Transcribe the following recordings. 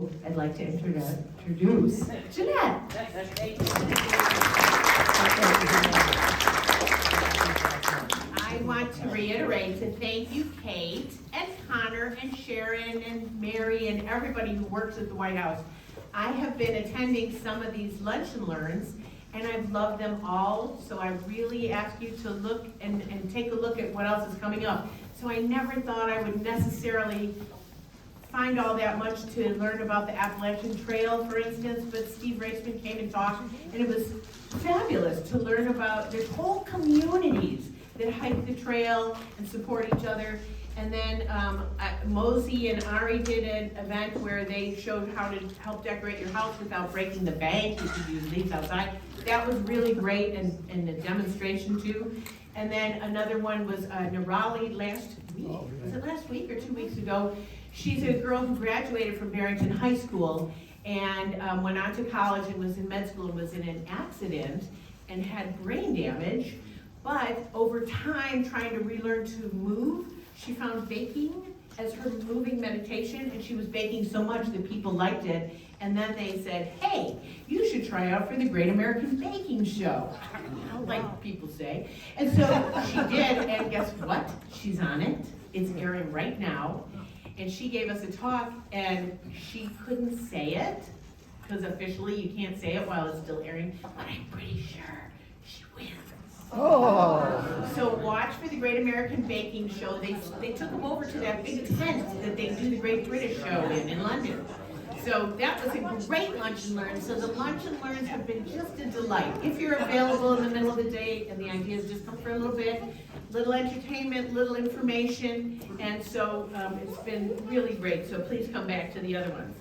So I'd like to introduce Jeanette. I want to reiterate to thank you, Kate, and Connor, and Sharon, and Mary, and everybody who works at the White House. I have been attending some of these lunch and learns, and I've loved them all, so I really ask you to look and take a look at what else is coming up. So I never thought I would necessarily find all that much to learn about the Appalachian Trail, for instance, but Steve Raceman came and talked, and it was fabulous to learn about there's whole communities that hike the trail and support each other. And then Mosey and Ari did an event where they showed how to help decorate your house without breaking the bank. You could use leaves outside. That was really great, and a demonstration too. And then another one was Nirali last week. Was it last week or 2 weeks ago? She's a girl who graduated from Barrington High School and went on to college and was in med school and was in an accident and had brain damage. But over time, trying to relearn to move, she found baking as her moving meditation, and she was baking so much that people liked it. And then they said, hey, you should try out for the Great American Baking Show, like people say. And so she did, and guess what? She's on it. It's airing right now. And she gave us a talk, and she couldn't say it, because officially you can't say it while it's still airing, but I'm pretty sure she wins. Oh. So watch for the Great American Baking Show. They took them over to that big tent that they do the Great British Show in London. So that was a great lunch and learn. So the lunch and learns have been just a delight. If you're available in the middle of the day and the idea is just come for a little bit, little entertainment, little information, and so it's been really great. So please come back to the other ones.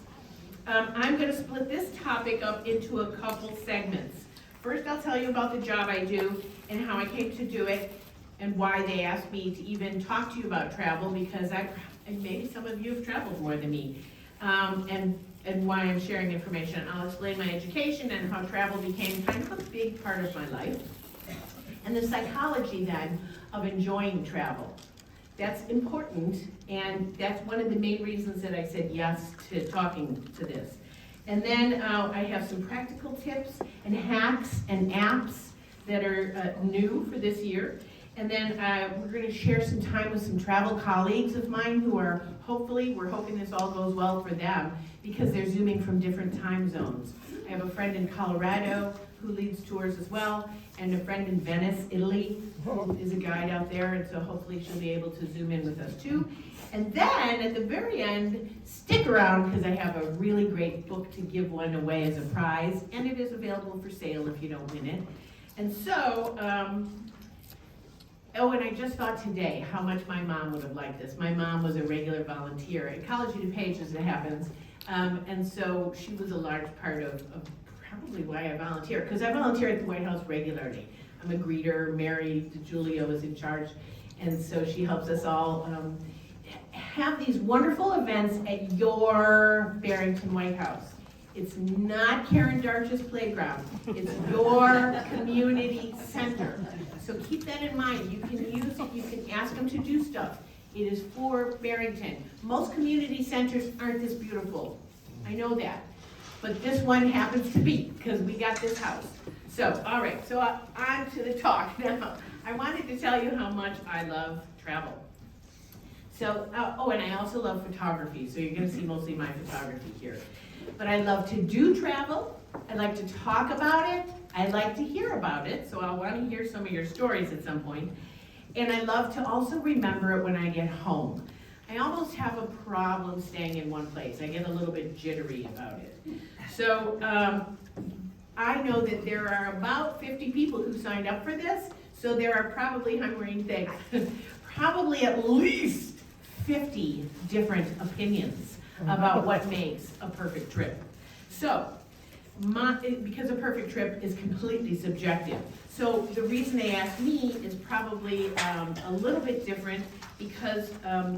I'm going to split this topic up into a couple segments. First, I'll tell you about the job I do and how I came to do it and why they asked me to even talk to you about travel, because and maybe some of you have traveled more than me, and why I'm sharing information. I'll explain my education and how travel became kind of a big part of my life, and the psychology then of enjoying travel. That's important, and that's one of the main reasons that I said yes to talking to this. And then I have some practical tips and hacks and apps that are new for this year. And then we're going to share some time with some travel colleagues of mine who are we're hoping this all goes well for them, because they're Zooming from different time zones. I have a friend in Colorado who leads tours as well, and a friend in Venice, Italy, who is a guide out there, and so hopefully she'll be able to Zoom in with us too. And then at the very end, stick around, because I have a really great book to give one away as a prize, and it is available for sale if you don't win it. And so, oh, and I just thought today how much my mom would have liked this. My mom was a regular volunteer at College of DuPage, as it happens, and so she was a large part of probably why I volunteer, because I volunteer at the White House regularly. I'm a greeter. Mary DiGiulio is in charge, and so she helps us all have these wonderful events at your Barrington White House. It's not Karen Darch's playground. It's your community center. So keep that in mind. You can use it. You can ask them to do stuff. It is for Barrington. Most community centers aren't this beautiful. I know that. But this one happens to be, because we got this house. So, all right, so on to the talk now. I wanted to tell you how much I love travel. So, oh, and I also love photography, so you're gonna see mostly my photography here. But I love to do travel, I like to talk about it, I like to hear about it, so I'll wanna hear some of your stories at some point. And I love to also remember it when I get home. I almost have a problem staying in one place. I get a little bit jittery about it. So I know that there are about 50 people who signed up for this, so there are probably, I'm reading things, probably at least 50 different opinions about what makes a perfect trip. So, because a perfect trip is completely subjective. So the reason they asked me is probably a little bit different, because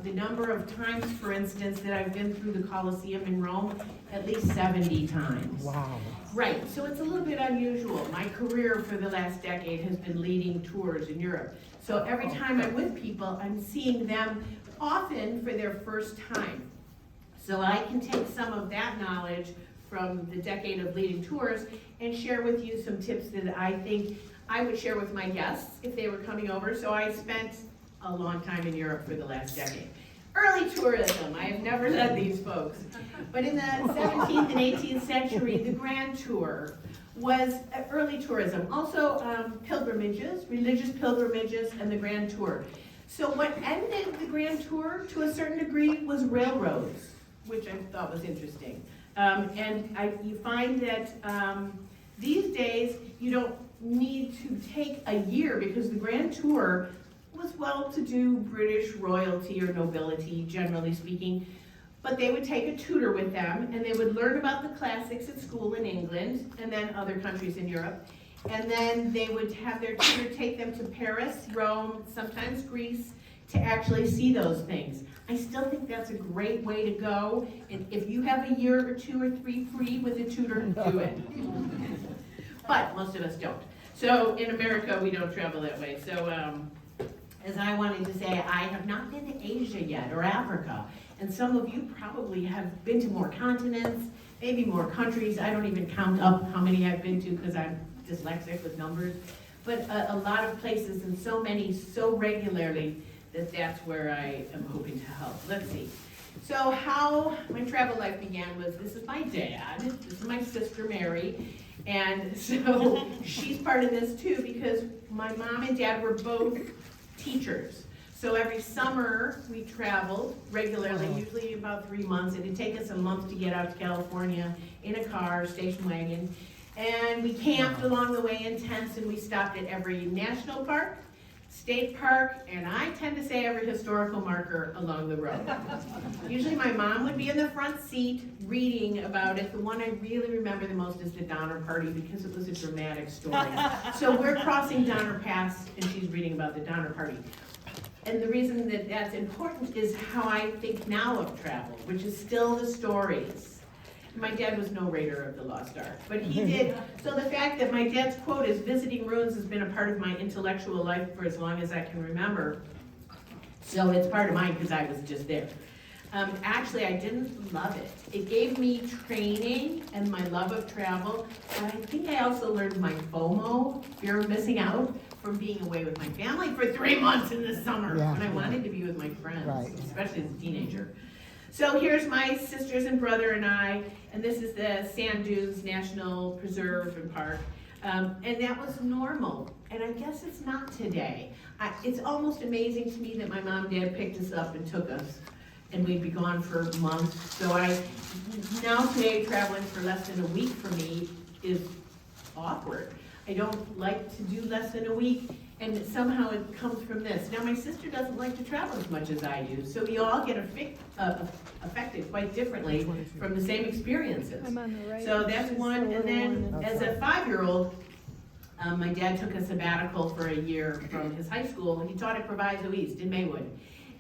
the number of times, for instance, that I've been through the Colosseum in Rome, at least 70 times. Wow. Right, so it's a little bit unusual. My career for the last decade has been leading tours in Europe. So every time I'm with people, I'm seeing them often for their first time. So I can take some of that knowledge from the decade of leading tours and share with you some tips that I think I would share with my guests if they were coming over. So I spent a long time in Europe for the last decade. Early tourism, I have never led these folks. But in the 17th and 18th century, the Grand Tour was early tourism. Also pilgrimages, religious pilgrimages, and the Grand Tour. So what ended the Grand Tour to a certain degree was railroads, which I thought was interesting. You find that these days you don't need to take a year because the Grand Tour was well-to-do British royalty or nobility, generally speaking, but they would take a tutor with them and they would learn about the classics at school in England and then other countries in Europe. And then they would have their tutor take them to Paris, Rome, sometimes Greece, to actually see those things. I still think that's a great way to go. And if you have a year or 2 or 3 free with a tutor, do it. But most of us don't. So in America, we don't travel that way. So as I wanted to say, I have not been to Asia yet, or Africa. And some of you probably have been to more continents, maybe more countries. I don't even count up how many I've been to because I'm dyslexic with numbers. But a lot of places and so many so regularly that that's where I am hoping to help. Let's see. So how my travel life began was, this is my dad, this is my sister Mary, and so she's part of this too because my mom and dad were both teachers. So every summer we traveled regularly, usually about 3 months. It'd take us a month to get out to California in a car, station wagon. And we camped along the way in tents and we stopped at every national park, state park, and I tend to say every historical marker along the road. Usually my mom would be in the front seat reading about it. The one I really remember the most is the Donner Party because it was a dramatic story. So we're crossing Donner Pass and she's reading about the Donner Party. And the reason that that's important is how I think now of travel, which is still the stories. My dad was no raider of the Lost Ark, but he did. So the fact that my dad's quote is, visiting ruins has been a part of my intellectual life for as long as I can remember. So it's part of mine because I was just there. Actually, I didn't love it. It gave me training and my love of travel, but I think I also learned my FOMO, fear of missing out, from being away with my family for 3 months in the summer when I wanted to be with my friends, especially as a teenager. So here's my sisters and brother and I, and this is the Sand Dunes National Preserve and Park. And that was normal, and I guess it's not today. It's almost amazing to me that my mom and dad picked us up and took us, and we'd be gone for months. So now today, traveling for less than a week for me is awkward. I don't like to do less than a week, and somehow it comes from this. Now my sister doesn't like to travel as much as I do, so we all get affected quite differently from the same experiences. So that's one, and then as a 5-year-old, my dad took a sabbatical for a year from his high school. He taught at Proviso East in Maywood.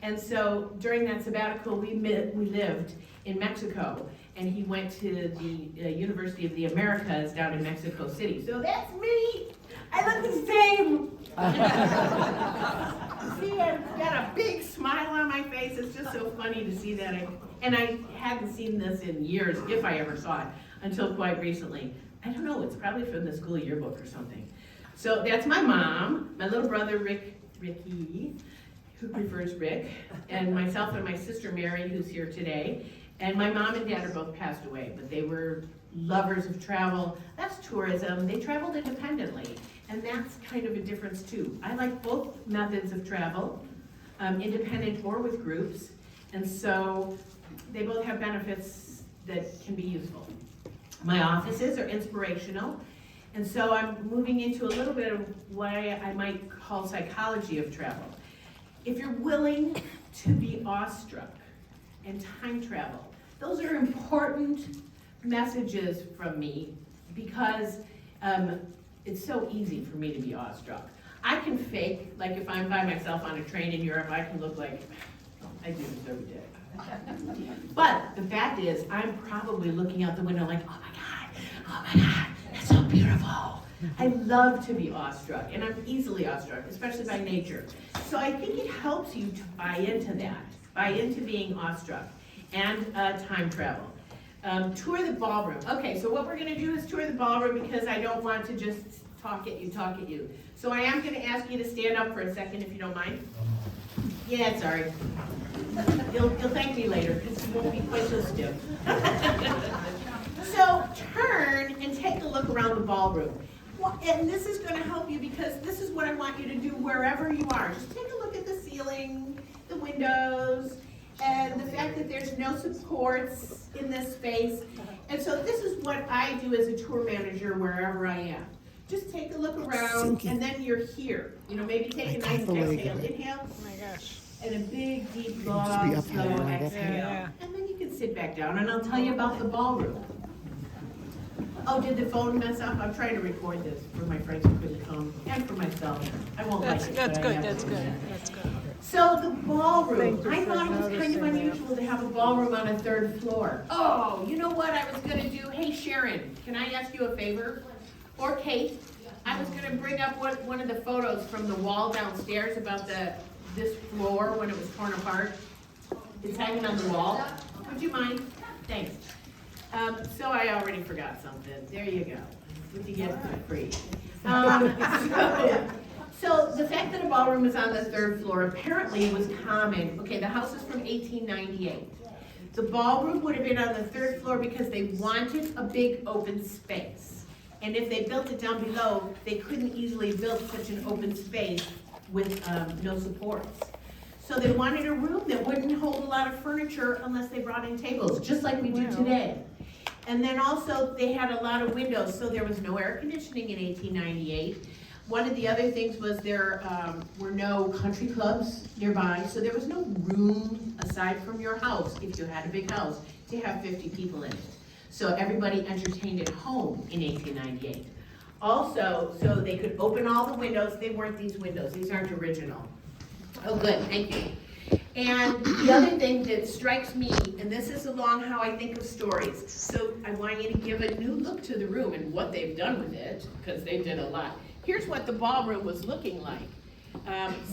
And so during that sabbatical, we lived in Mexico, and he went to the University of the Americas down in Mexico City. So that's me. I look the same. See, I've got a big smile on my face. It's just so funny to see that. And I hadn't seen this in years, if I ever saw it, until quite recently. I don't know, it's probably from the school yearbook or something. So that's my mom, my little brother Ricky, who prefers Rick, and myself and my sister Mary, who's here today. And my mom and dad are both passed away, but they were lovers of travel. That's tourism. They traveled independently, and that's kind of a difference too. I like both methods of travel, independent or with groups, and so they both have benefits that can be useful. My offices are inspirational, and so I'm moving into a little bit of what I might call psychology of travel. If you're willing to be awestruck and time travel, those are important messages from me because it's so easy for me to be awestruck. I can fake, like if I'm by myself on a train in Europe, I can look like I do this every day. But the fact is, I'm probably looking out the window like, oh my God, it's so beautiful. I love to be awestruck, and I'm easily awestruck, especially by nature. So I think it helps you to buy into that, buy into being awestruck. and time travel. Tour the ballroom. Okay, so what we're gonna do is tour the ballroom because I don't want to just talk at you. So I am gonna ask you to stand up for a second if you don't mind. Yeah, sorry. You'll thank me later because you won't be quite so stiff. So turn and take a look around the ballroom. Well, and this is gonna help you because this is what I want you to do wherever you are. Just take a look at the ceiling, the windows, and the fact that there's no supports in this space. And so this is what I do as a tour manager wherever I am. Just take a look around and then you're here. You know, maybe take a nice exhale. Inhale. Oh my gosh. And a big, deep, be long, up slow higher, right up exhale. Yeah. And then you can sit back down and I'll tell you about the ballroom. Oh, did the phone mess up? I'm trying to record this for my friends who couldn't come and for myself. I won't like it. That's but I good, have to. that's good. So the ballroom, Thank you I for thought it was kind of noticing that. unusual to have a ballroom on a third floor. Oh, you know what I was gonna do? Hey Sharon, can I ask you a favor? Or Kate, I was gonna bring up one of the photos from the wall downstairs about this floor when it was torn apart. It's hanging on the wall. Would you mind? Thanks. So I already forgot something. There you go. What you get for free. So the fact that a ballroom is on the third floor apparently was common. Okay, the house is from 1898. The ballroom would have been on the third floor because they wanted a big open space. And if they built it down below, they couldn't easily build such an open space with no supports. So they wanted a room that wouldn't hold a lot of furniture unless they brought in tables, just like we do Wow. today. And then also, they had a lot of windows, so there was no air conditioning in 1898. One of the other things was there were no country clubs nearby, so there was no room aside from your house, if you had a big house, to have 50 people in it. So everybody entertained at home in 1898. Also, so they could open all the windows. They weren't these windows, these aren't original. Oh, good, thank you. And the other thing that strikes me, and this is along how I think of stories, so I want you to give a new look to the room and what they've done with it, because they did a lot. Here's what the ballroom was looking like.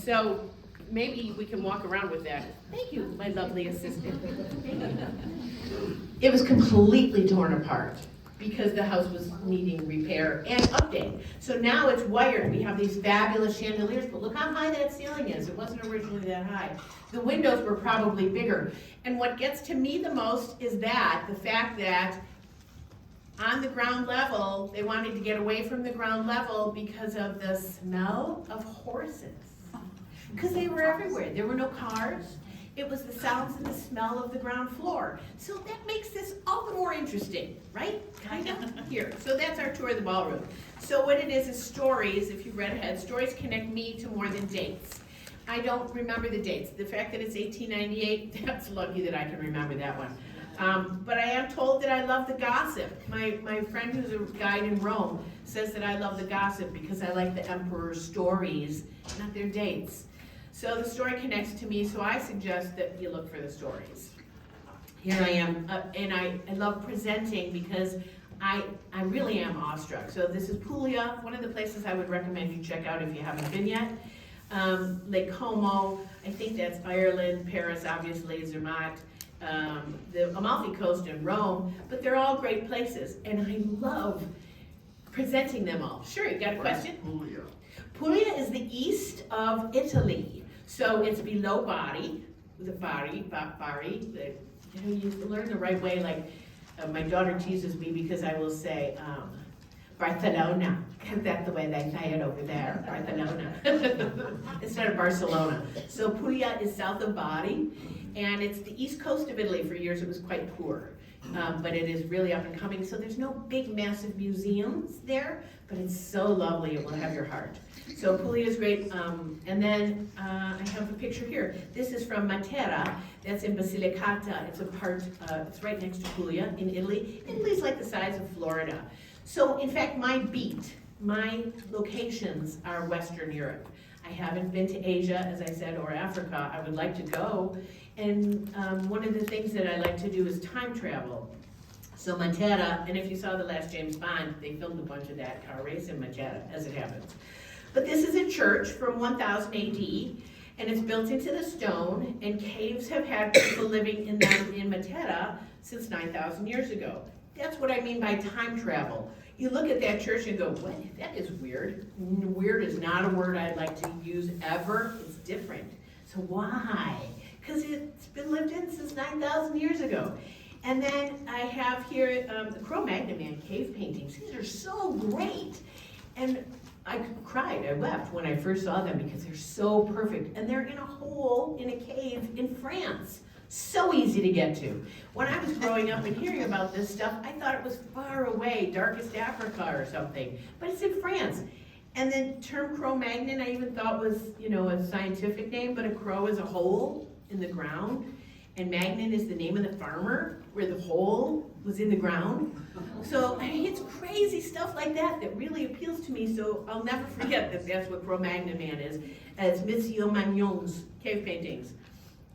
So maybe we can walk around with that. Thank you, my lovely assistant. Thank you. It was completely torn apart because the house was needing repair and update. So now it's wired. We have these fabulous chandeliers, but look how high that ceiling is. It wasn't originally that high. The windows were probably bigger. And what gets to me the most is the fact that on the ground level, they wanted to get away from the ground level because of the smell of horses. Because they were everywhere. There were no cars. It was the sounds and the smell of the ground floor. So that makes this all the more interesting, right? Kind of. Here. So that's our tour of the ballroom. So what it is stories, if you read ahead, stories connect me to more than dates. I don't remember the dates. The fact that it's 1898, that's lucky that I can remember that one. But I am told that I love the gossip. My friend who's a guide in Rome says that I love the gossip because I like the emperor's stories, not their dates. So the story connects to me, so I suggest that you look for the stories. Here I am, and I love presenting because I really am awestruck. So this is Puglia, one of the places I would recommend you check out if you haven't been yet. Lake Como, I think that's Ireland, Paris obviously, Zermatt, the Amalfi Coast in Rome, but they're all great places, and I love presenting them all. Sure, you got a question? Puglia. Puglia is the east of Italy, so it's below Bari, you learn the right way, like my daughter teases me because I will say Barcelona, because that's the way they say it over there, Barcelona, instead of Barcelona. So Puglia is south of Bari, and it's the east coast of Italy. For years it was quite poor, but it is really up and coming. So there's no big, massive museums there, but it's so lovely, it will have your heart. So Puglia is great, and then I have a picture here. This is from Matera, that's in Basilicata. It's it's right next to Puglia in Italy. Italy's like the size of Florida. So in fact, my locations are Western Europe. I haven't been to Asia, as I said, or Africa. I would like to go. And one of the things that I like to do is time travel. So Matera, and if you saw the last James Bond, they filmed a bunch of that car race in Matera, as it happens. But this is a church from 1000 AD, And it's built into the stone, and caves have had people living in them in Matera since 9,000 years ago. That's what I mean by time travel. You look at that church and go, what, that is weird. Weird is not a word I'd like to use ever. It's different. So why? Because it's been lived in since 9,000 years ago. And then I have here the Cro-Magnon man cave paintings. These are so great. And I cried, I wept when I first saw them because they're so perfect. And they're in a hole in a cave in France. So easy to get to. When I was growing up and hearing about this stuff, I thought it was far away, darkest Africa or something. But it's in France. And the term Cro-Magnon I even thought was, a scientific name, but a crow is a hole in the ground. And Magnon is the name of the farmer where the hole was in the ground. So it's crazy stuff like that that really appeals to me. So I'll never forget that that's what Cro-Magnon man is. It's Monsieur Magnon's cave paintings.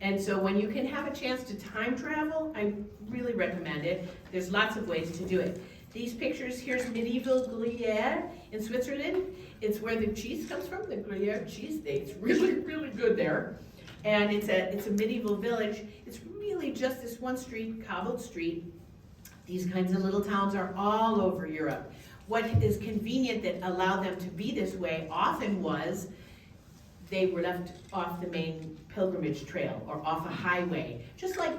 And so when you can have a chance to time travel, I really recommend it. There's lots of ways to do it. These pictures, here's medieval Gruyere in Switzerland. It's where the cheese comes from, the Gruyere cheese. It's really, really good there. And it's a medieval village. It's really just this one street, cobbled street. These kinds of little towns are all over Europe. What is convenient that allowed them to be this way often was they were left off the main pilgrimage trail or off a highway, just like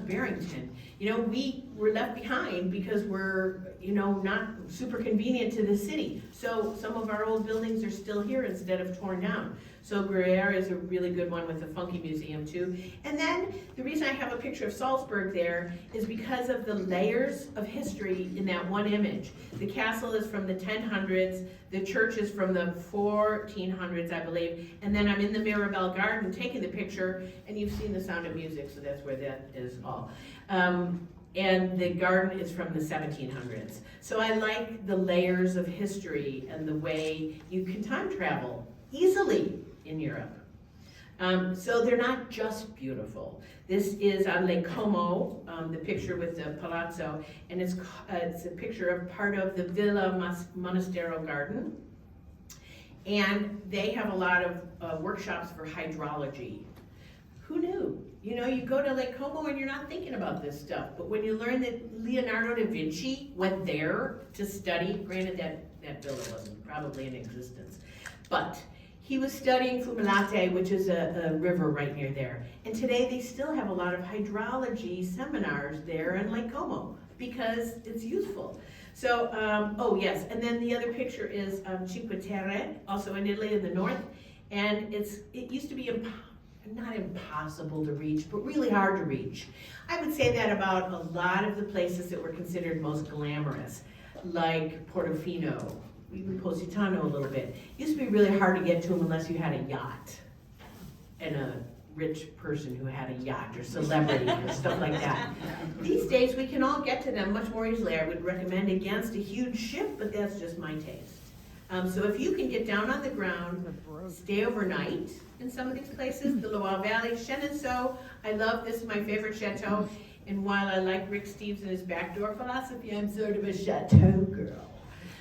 Barrington. We were left behind because we're, not super convenient to the city. So some of our old buildings are still here instead of torn down. So Gruyere is a really good one with a funky museum too. And then the reason I have a picture of Salzburg there is because of the layers of history in that one image. The castle is from the 1000s, the church is from the 1400s, I believe, and then I'm in the Mirabelle Garden taking the picture, and you've seen The Sound of Music, so that's where that is all. And the garden is from the 1700s. So I like the layers of history and the way you can time travel easily in Europe. So they're not just beautiful. This is on Lake Como, the picture with the palazzo, and it's a picture of part of the Villa Monastero garden. And they have a lot of workshops for hydrology. Who knew? You go to Lake Como and you're not thinking about this stuff, but when you learn that Leonardo da Vinci went there to study, granted that villa wasn't probably in existence, but he was studying Fumilate, which is a river right near there. And today they still have a lot of hydrology seminars there in Lake Como because it's useful. So, oh yes, and then the other picture is Cinque Terre, also in Italy in the north. And it used to be not impossible to reach, but really hard to reach. I would say that about a lot of the places that were considered most glamorous, like Portofino, even Positano a little bit. It used to be really hard to get to them unless you had a yacht and a rich person who had a yacht or celebrity or stuff like that. These days we can all get to them much more easily. I would recommend against a huge ship, but that's just my taste. So if you can get down on the ground, stay overnight in some of these places, the Loire Valley, Chenonceau, I love this, my favorite chateau. And while I like Rick Steves and his backdoor philosophy, I'm sort of a chateau girl.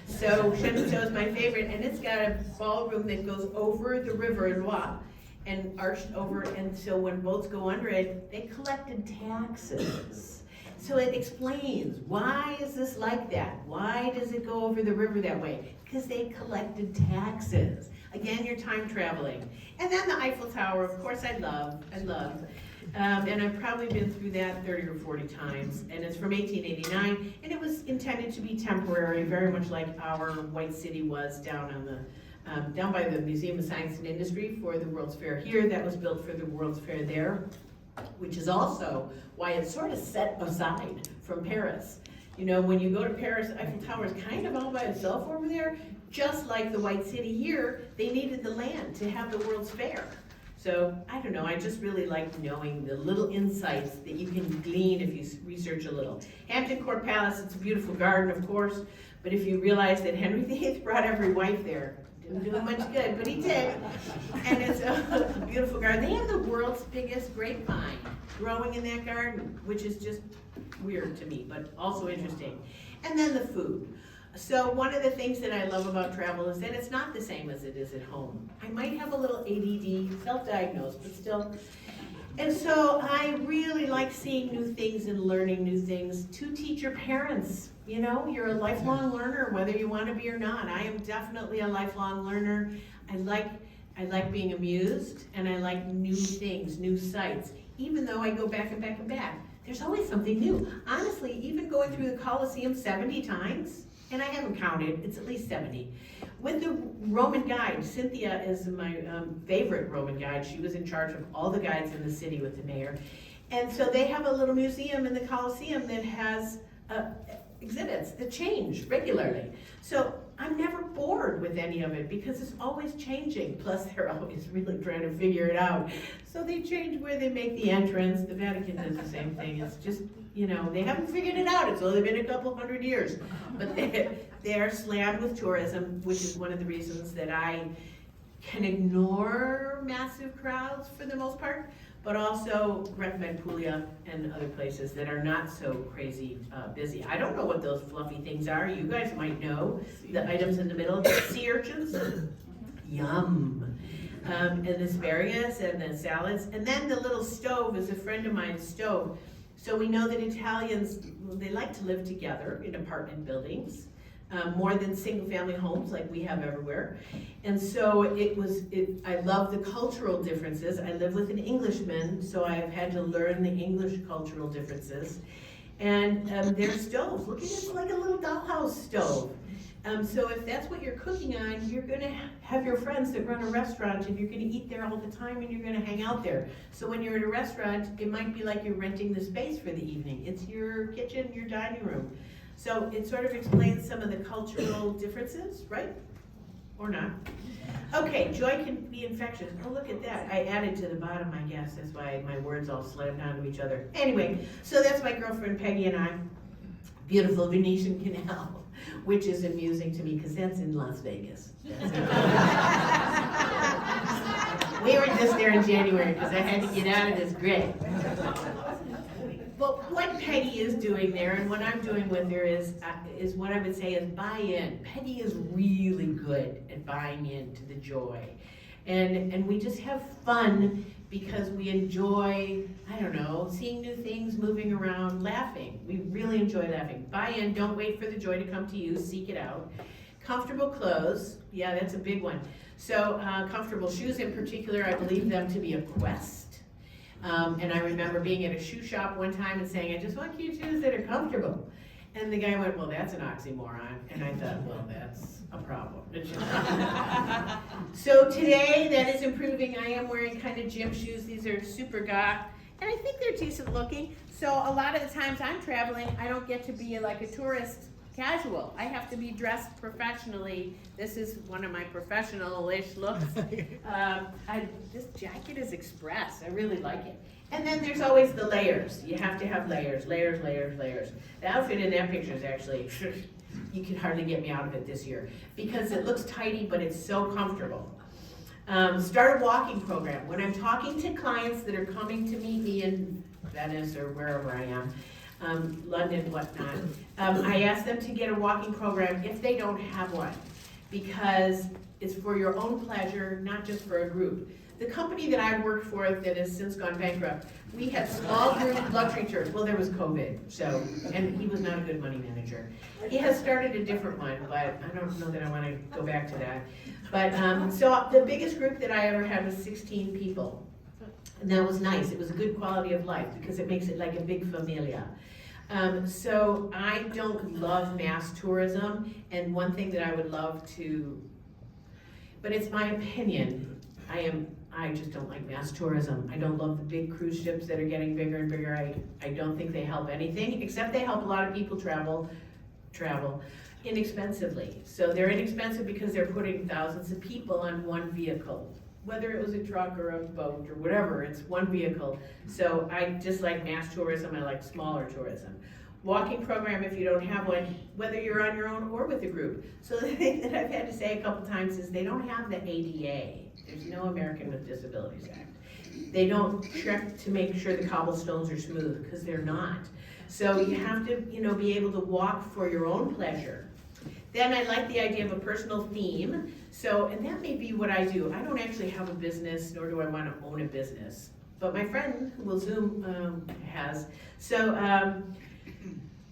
So Chenonceau is my favorite, and it's got a ballroom that goes over the river Loire and arched over, and so when boats go under it, they collected taxes. So it explains, why is this like that? Why does it go over the river that way? Because they collected taxes. Again, you're time traveling. And then the Eiffel Tower, of course I love. And I've probably been through that 30 or 40 times. And it's from 1889, and it was intended to be temporary, very much like our White City was down on the, down by the Museum of Science and Industry for the World's Fair here. That was built for the World's Fair there, which is also why it's sort of set aside from Paris. When you go to Paris, Eiffel Tower is kind of all by itself over there. Just like the White City here, they needed the land to have the World's Fair. So, I don't know, I just really like knowing the little insights that you can glean if you research a little. Hampton Court Palace, it's a beautiful garden, of course, but if you realize that Henry VIII brought every wife there, didn't do him much good, but he did. And it's a beautiful garden. They have the world's biggest grapevine growing in that garden, which is just weird to me, but also interesting. And then the food. So one of the things that I love about travel is that it's not the same as it is at home. I might have a little ADD, self-diagnosed, but still. And so I really like seeing new things and learning new things. To teach your parents, you know, you're a lifelong learner, whether you want to be or not. I am definitely a lifelong learner. I like being amused, and I like new things, new sights. Even though I go back and back and back, there's always something new. Honestly, even going through the Colosseum 70 times, and I haven't counted, it's at least 70. With the Roman guide, Cynthia is my favorite Roman guide. She was in charge of all the guides in the city with the mayor. And so they have a little museum in the Colosseum that has exhibits that change regularly. So I'm never bored with any of it because it's always changing. Plus they're always really trying to figure it out. So they change where they make the entrance. The Vatican does the same thing. It's just, you know, they haven't figured it out. It's only been a couple hundred years. But they're slammed with tourism, which is one of the reasons that I can ignore massive crowds for the most part, but also recommend Puglia and other places that are not so crazy busy. I don't know what those fluffy things are. You guys might know. The items in the middle, the sea urchins, yum. And the asparagus and the salads. And then the little stove is a friend of mine's stove. So we know that Italians, they like to live together in apartment buildings, more than single family homes like we have everywhere. And so I love the cultural differences. I live with an Englishman, so I've had to learn the English cultural differences. And their stoves, look at it, like a little dollhouse stove. So if that's what you're cooking on, you're gonna have your friends that run a restaurant and you're gonna eat there all the time and you're gonna hang out there. So when you're at a restaurant, it might be like you're renting the space for the evening. It's your kitchen, your dining room. So it sort of explains some of the cultural differences, right? Or not. Okay, joy can be infectious. Oh, look at that. I added to the bottom, I guess. That's why my words all slammed onto each other. Anyway, so that's my girlfriend Peggy and I. Beautiful Venetian Canal, which is amusing to me because that's in Las Vegas. We were just there in January because I had to get out of this grid. But what Peggy is doing there and what I'm doing with her is what I would say is buy in. Peggy is really good at buying into the joy. And we just have fun because we enjoy, I don't know, seeing new things, moving around, laughing. We really enjoy laughing. Buy in, don't wait for the joy to come to you, seek it out. Comfortable clothes, yeah, that's a big one. So comfortable shoes in particular, I believe them to be a quest. And I remember being at a shoe shop one time and saying, I just want cute shoes that are comfortable. And the guy went, well, that's an oxymoron. And I thought, well, that's a problem. So today, that is improving. I am wearing kind of gym shoes. These are super goth. And I think they're decent looking. So a lot of the times I'm traveling, I don't get to be like a tourist casual. I have to be dressed professionally. This is one of my professional-ish looks. This jacket is express. I really like it. And then there's always the layers. You have to have layers, layers, layers, layers. The outfit in that picture is actually, you can hardly get me out of it this year because it looks tidy, but it's so comfortable. Start a walking program. When I'm talking to clients that are coming to meet me in Venice or wherever I am, London, whatnot, I ask them to get a walking program if they don't have one, because it's for your own pleasure, not just for a group. The company that I worked for that has since gone bankrupt, we had small group luxury tours. Well, there was COVID, so, and he was not a good money manager. He has started a different one, but I don't know that I want to go back to that. But, so the biggest group that I ever had was 16 people. And that was nice. It was a good quality of life because it makes it like a big familia. So I don't love mass tourism, and one thing that I would love to, but it's my opinion, I just don't like mass tourism. I don't love the big cruise ships that are getting bigger and bigger. I don't think they help anything, except they help a lot of people travel inexpensively. So they're inexpensive because they're putting thousands of people on one vehicle. Whether it was a truck or a boat or whatever, it's one vehicle. So I just like mass tourism, I like smaller tourism. Walking program if you don't have one, whether you're on your own or with a group. So the thing that I've had to say a couple times is they don't have the ADA. There's no American with Disabilities Act. They don't check to make sure the cobblestones are smooth, because they're not. So you have to, be able to walk for your own pleasure. Then I like the idea of a personal theme. So, and that may be what I do. I don't actually have a business, nor do I want to own a business. But my friend who will Zoom has. So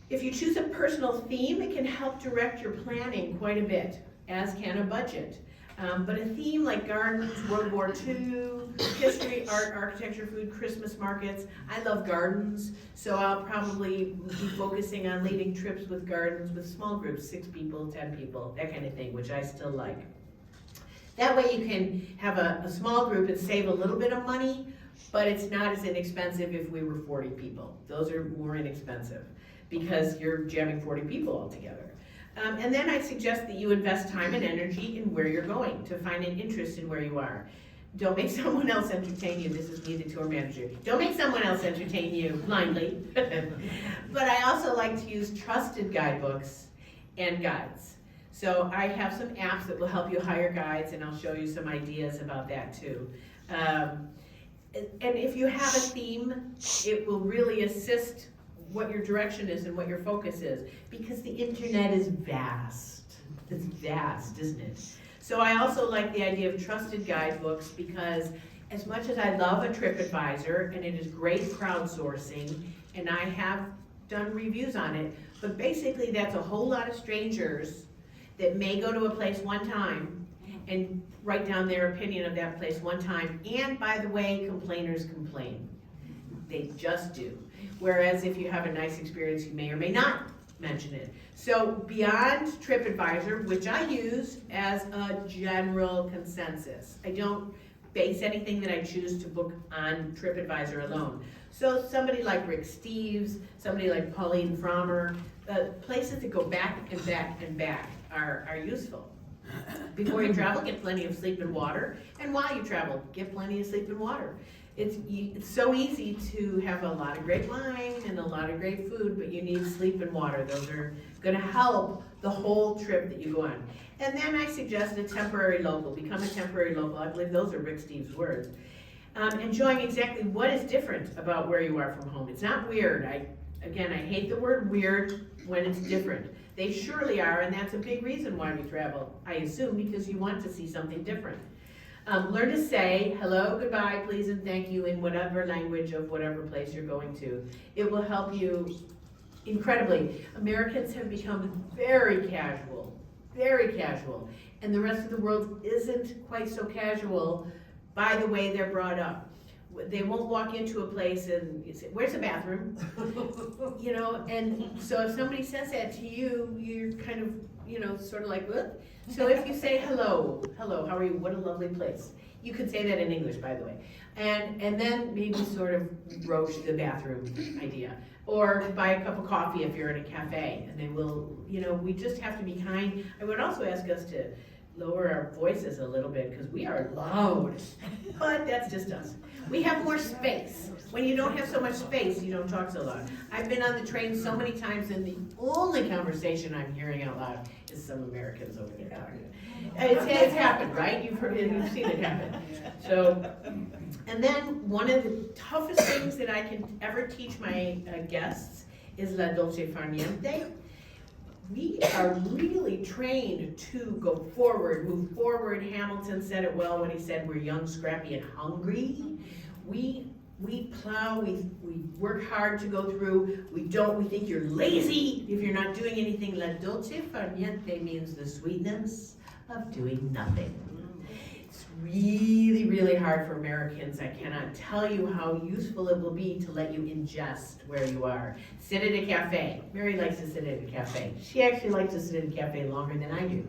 if you choose a personal theme, it can help direct your planning quite a bit, as can a budget. But a theme like gardens, World War II, history, art, architecture, food, Christmas markets. I love gardens, so I'll probably be focusing on leading trips with gardens with small groups, 6 people, 10 people, that kind of thing, which I still like. That way you can have a small group and save a little bit of money, but it's not as inexpensive if we were 40 people. Those are more inexpensive because you're jamming 40 people all together. And then I suggest that you invest time and energy in where you're going to find an interest in where you are. Don't make someone else entertain you. This is me, the tour manager. Don't make someone else entertain you blindly. But I also like to use trusted guidebooks and guides. So I have some apps that will help you hire guides, and I'll show you some ideas about that too. And if you have a theme, it will really assist what your direction is and what your focus is, because the internet is vast. It's vast, isn't it? So I also like the idea of trusted guidebooks, because as much as I love a TripAdvisor, and it is great crowdsourcing, and I have done reviews on it, but basically that's a whole lot of strangers that may go to a place one time and write down their opinion of that place one time, and by the way, complainers complain. They just do. Whereas if you have a nice experience, you may or may not mention it. So beyond TripAdvisor, which I use as a general consensus, I don't base anything that I choose to book on TripAdvisor alone. So somebody like Rick Steves, somebody like Pauline Frommer, places that go back and back and back are useful. Before you travel, get plenty of sleep and water, and while you travel, get plenty of sleep and water. It's so easy to have a lot of great wine and a lot of great food, but you need sleep and water. Those are going to help the whole trip that you go on. And then I suggest a temporary local. Become a temporary local. I believe those are Rick Steves' words. Enjoying exactly what is different about where you are from home. It's not weird. I hate the word weird when it's different. They surely are, and that's a big reason why we travel, I assume, because you want to see something different. Learn to say hello, goodbye, please, and thank you in whatever language of whatever place you're going to. It will help you incredibly. Americans have become very casual, and the rest of the world isn't quite so casual by the way they're brought up. They won't walk into a place and say, where's the bathroom? You know, and so if somebody says that to you, you're kind of, sort of like, what? So if you say, hello, how are you? What a lovely place. You could say that in English, by the way. And then maybe sort of broach the bathroom idea. Or buy a cup of coffee if you're in a cafe, and they will, we just have to be kind. I would also ask us to lower our voices a little bit, because we are loud, but that's just us. We have more space. When you don't have so much space, you don't talk so loud. I've been on the train so many times, and the only conversation I'm hearing out loud is some Americans over there talking. It's happened, right? You've heard it, you've seen it happen. So, and then one of the toughest things that I can ever teach my guests is la dolce far niente. We are really trained to go forward, move forward. Hamilton said it well when he said we're young, scrappy, and hungry. We plow, we work hard to go through. We think you're lazy if you're not doing anything. La dolce far niente means the sweetness of doing nothing. It's really, really hard for Americans. I cannot tell you how useful it will be to let you ingest where you are. Sit at a cafe. Mary likes to sit at a cafe. She actually likes to sit at a cafe longer than I do.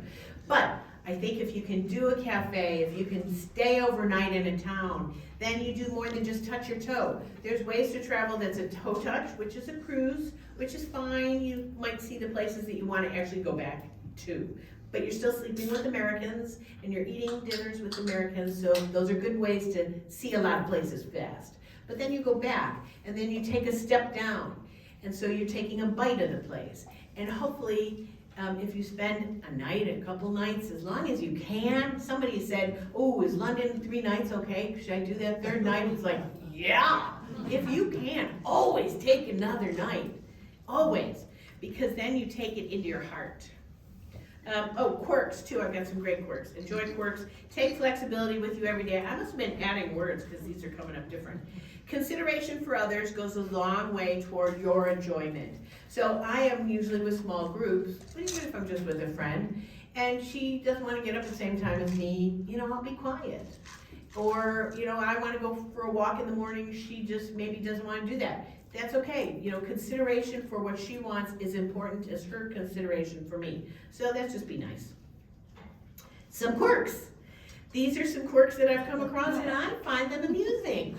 But I think if you can do a cafe, if you can stay overnight in a town, then you do more than just touch your toe. There's ways to travel that's a toe touch, which is a cruise, which is fine. You might see the places that you want to actually go back to. But you're still sleeping with Americans, and you're eating dinners with Americans, so those are good ways to see a lot of places fast. But then you go back, and then you take a step down, and so you're taking a bite of the place. And hopefully, if you spend a night, a couple nights, as long as you can. Somebody said, oh, is London 3 nights okay? Should I do that third night? It's like, yeah, if you can, always take another night, always, because then you take it into your heart. Quirks too, I've got some great quirks. Enjoy quirks, take flexibility with you every day. I must have been adding words because these are coming up different. Consideration for others goes a long way toward your enjoyment. So I am usually with small groups, but even if I'm just with a friend, and she doesn't want to get up at the same time as me, I'll be quiet. Or, I want to go for a walk in the morning, she just maybe doesn't want to do that. That's okay, consideration for what she wants is important as her consideration for me. So let's just be nice. Some quirks. These are some quirks that I've come across and I find them amusing.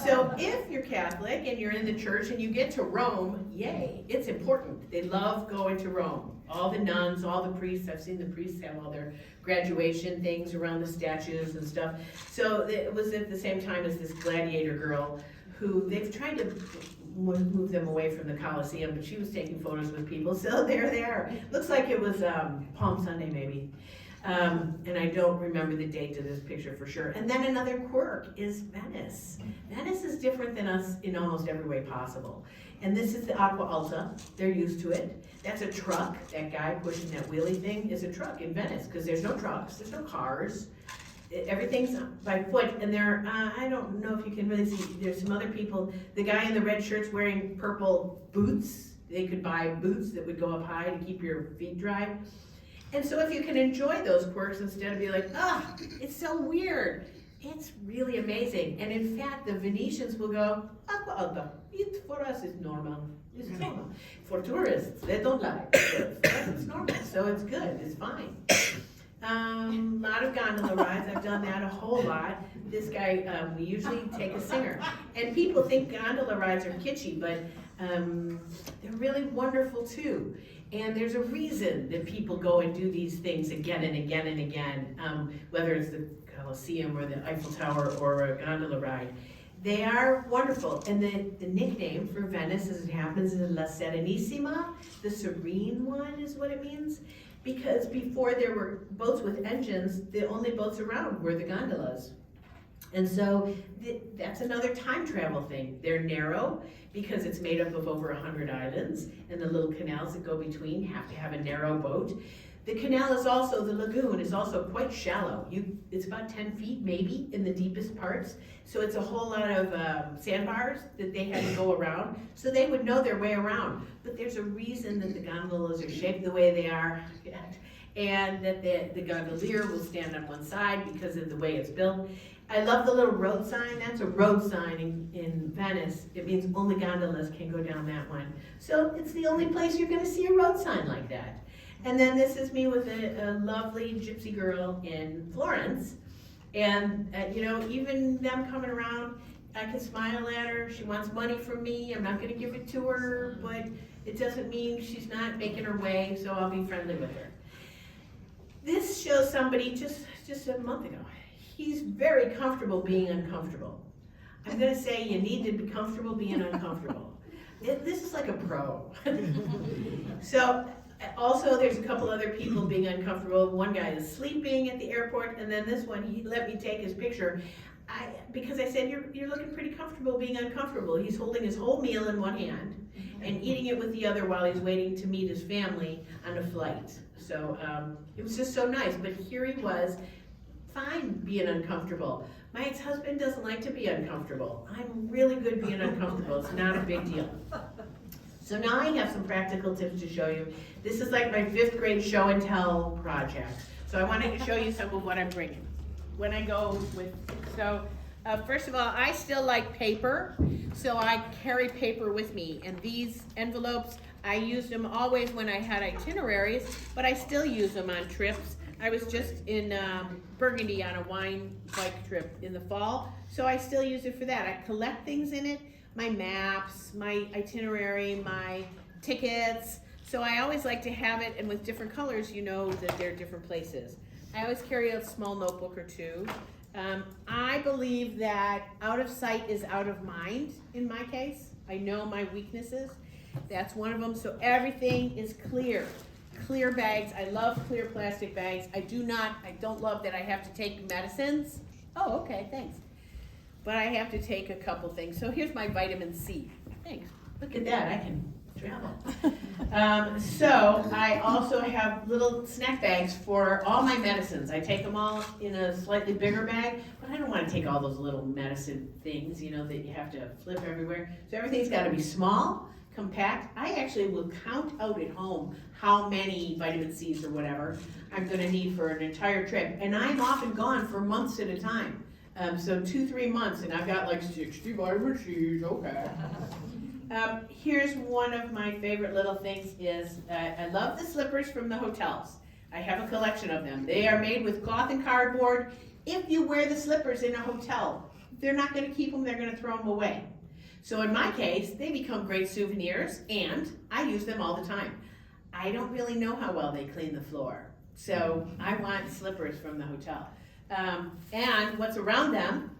So if you're Catholic and you're in the church and you get to Rome, yay, it's important. They love going to Rome. All the nuns, all the priests, I've seen the priests have all their graduation things around the statues and stuff. So it was at the same time as this gladiator girl who they've tried to move them away from the Colosseum, but she was taking photos with people, so they're there. Looks like it was Palm Sunday maybe. And I don't remember the date of this picture for sure. And then another quirk is Venice. Venice is different than us in almost every way possible. And this is the Aqua Alta. They're used to it. That's a truck. That guy pushing that wheelie thing is a truck in Venice because there's no trucks, there's no cars. Everything's by foot, and there, I don't know if you can really see, there's some other people, the guy in the red shirt's wearing purple boots. They could buy boots that would go up high to keep your feet dry. And so if you can enjoy those quirks instead of be like, it's so weird, it's really amazing. And in fact, the Venetians will go, Aqua Alta, it for us is normal. It's normal. For tourists, they don't like it. It's normal, so it's good, it's fine. A lot of gondola rides, I've done that a whole lot. This guy, we usually take a singer. And people think gondola rides are kitschy, but they're really wonderful too. And there's a reason that people go and do these things again and again and again, whether it's the Colosseum or the Eiffel Tower or a gondola ride. They are wonderful, and the nickname for Venice, as it happens, is La Serenissima. The serene one is what it means, because before there were boats with engines, the only boats around were the gondolas. And so that's another time travel thing. They're narrow because it's made up of over 100 islands, and the little canals that go between have to have a narrow boat. The canal is also, the lagoon is also quite shallow. It's about 10 feet maybe in the deepest parts. So it's a whole lot of sandbars that they had to go around. So they would know their way around. But there's a reason that the gondolas are shaped the way they are. And that the gondolier will stand on one side because of the way it's built. I love the little road sign. That's a road sign in Venice. It means only gondolas can go down that one. So it's the only place you're going to see a road sign like that. And then this is me with a lovely gypsy girl in Florence. And, even them coming around, I can smile at her. She wants money from me. I'm not going to give it to her, but it doesn't mean she's not making her way, so I'll be friendly with her. This shows somebody just a month ago. He's very comfortable being uncomfortable. I'm going to say you need to be comfortable being uncomfortable. This is like a pro. So, also, there's a couple other people being uncomfortable. One guy is sleeping at the airport, and then this one, he let me take his picture. Because I said, you're looking pretty comfortable being uncomfortable. He's holding his whole meal in one hand and eating it with the other while he's waiting to meet his family on a flight. So it was just so nice. But here he was, fine being uncomfortable. My ex-husband doesn't like to be uncomfortable. I'm really good being uncomfortable. It's not a big deal. So now I have some practical tips to show you. This is like my 5th grade show and tell project. So I want to show you some of what I'm bringing when I go with. So first of all, I still like paper, so I carry paper with me. And these envelopes, I used them always when I had itineraries, but I still use them on trips. I was just in Burgundy on a wine bike trip in the fall, so I still use it for that. I collect things in it. My maps, my itinerary, my tickets. So I always like to have it, and with different colors, you know that they're different places. I always carry a small notebook or two. I believe that out of sight is out of mind in my case. I know my weaknesses. That's one of them. So everything is clear. Clear bags. I love clear plastic bags. I don't love that I have to take medicines. Oh, okay, thanks. But I have to take a couple things. So here's my vitamin C. Thanks. Look at that. I can travel. So I also have little snack bags for all my medicines. I take them all in a slightly bigger bag, but I don't want to take all those little medicine things, you know, that you have to flip everywhere. So everything's got to be small, compact. I actually will count out at home how many vitamin C's or whatever I'm going to need for an entire trip. And I'm often gone for months at a time. So 2-3 months, and I've got like 60 vitamin C's, okay. Here's one of my favorite little things is, I love the slippers from the hotels. I have a collection of them. They are made with cloth and cardboard. If you wear the slippers in a hotel, they're not gonna keep them, they're gonna throw them away. So in my case, they become great souvenirs, and I use them all the time. I don't really know how well they clean the floor, so I want slippers from the hotel. And what's around them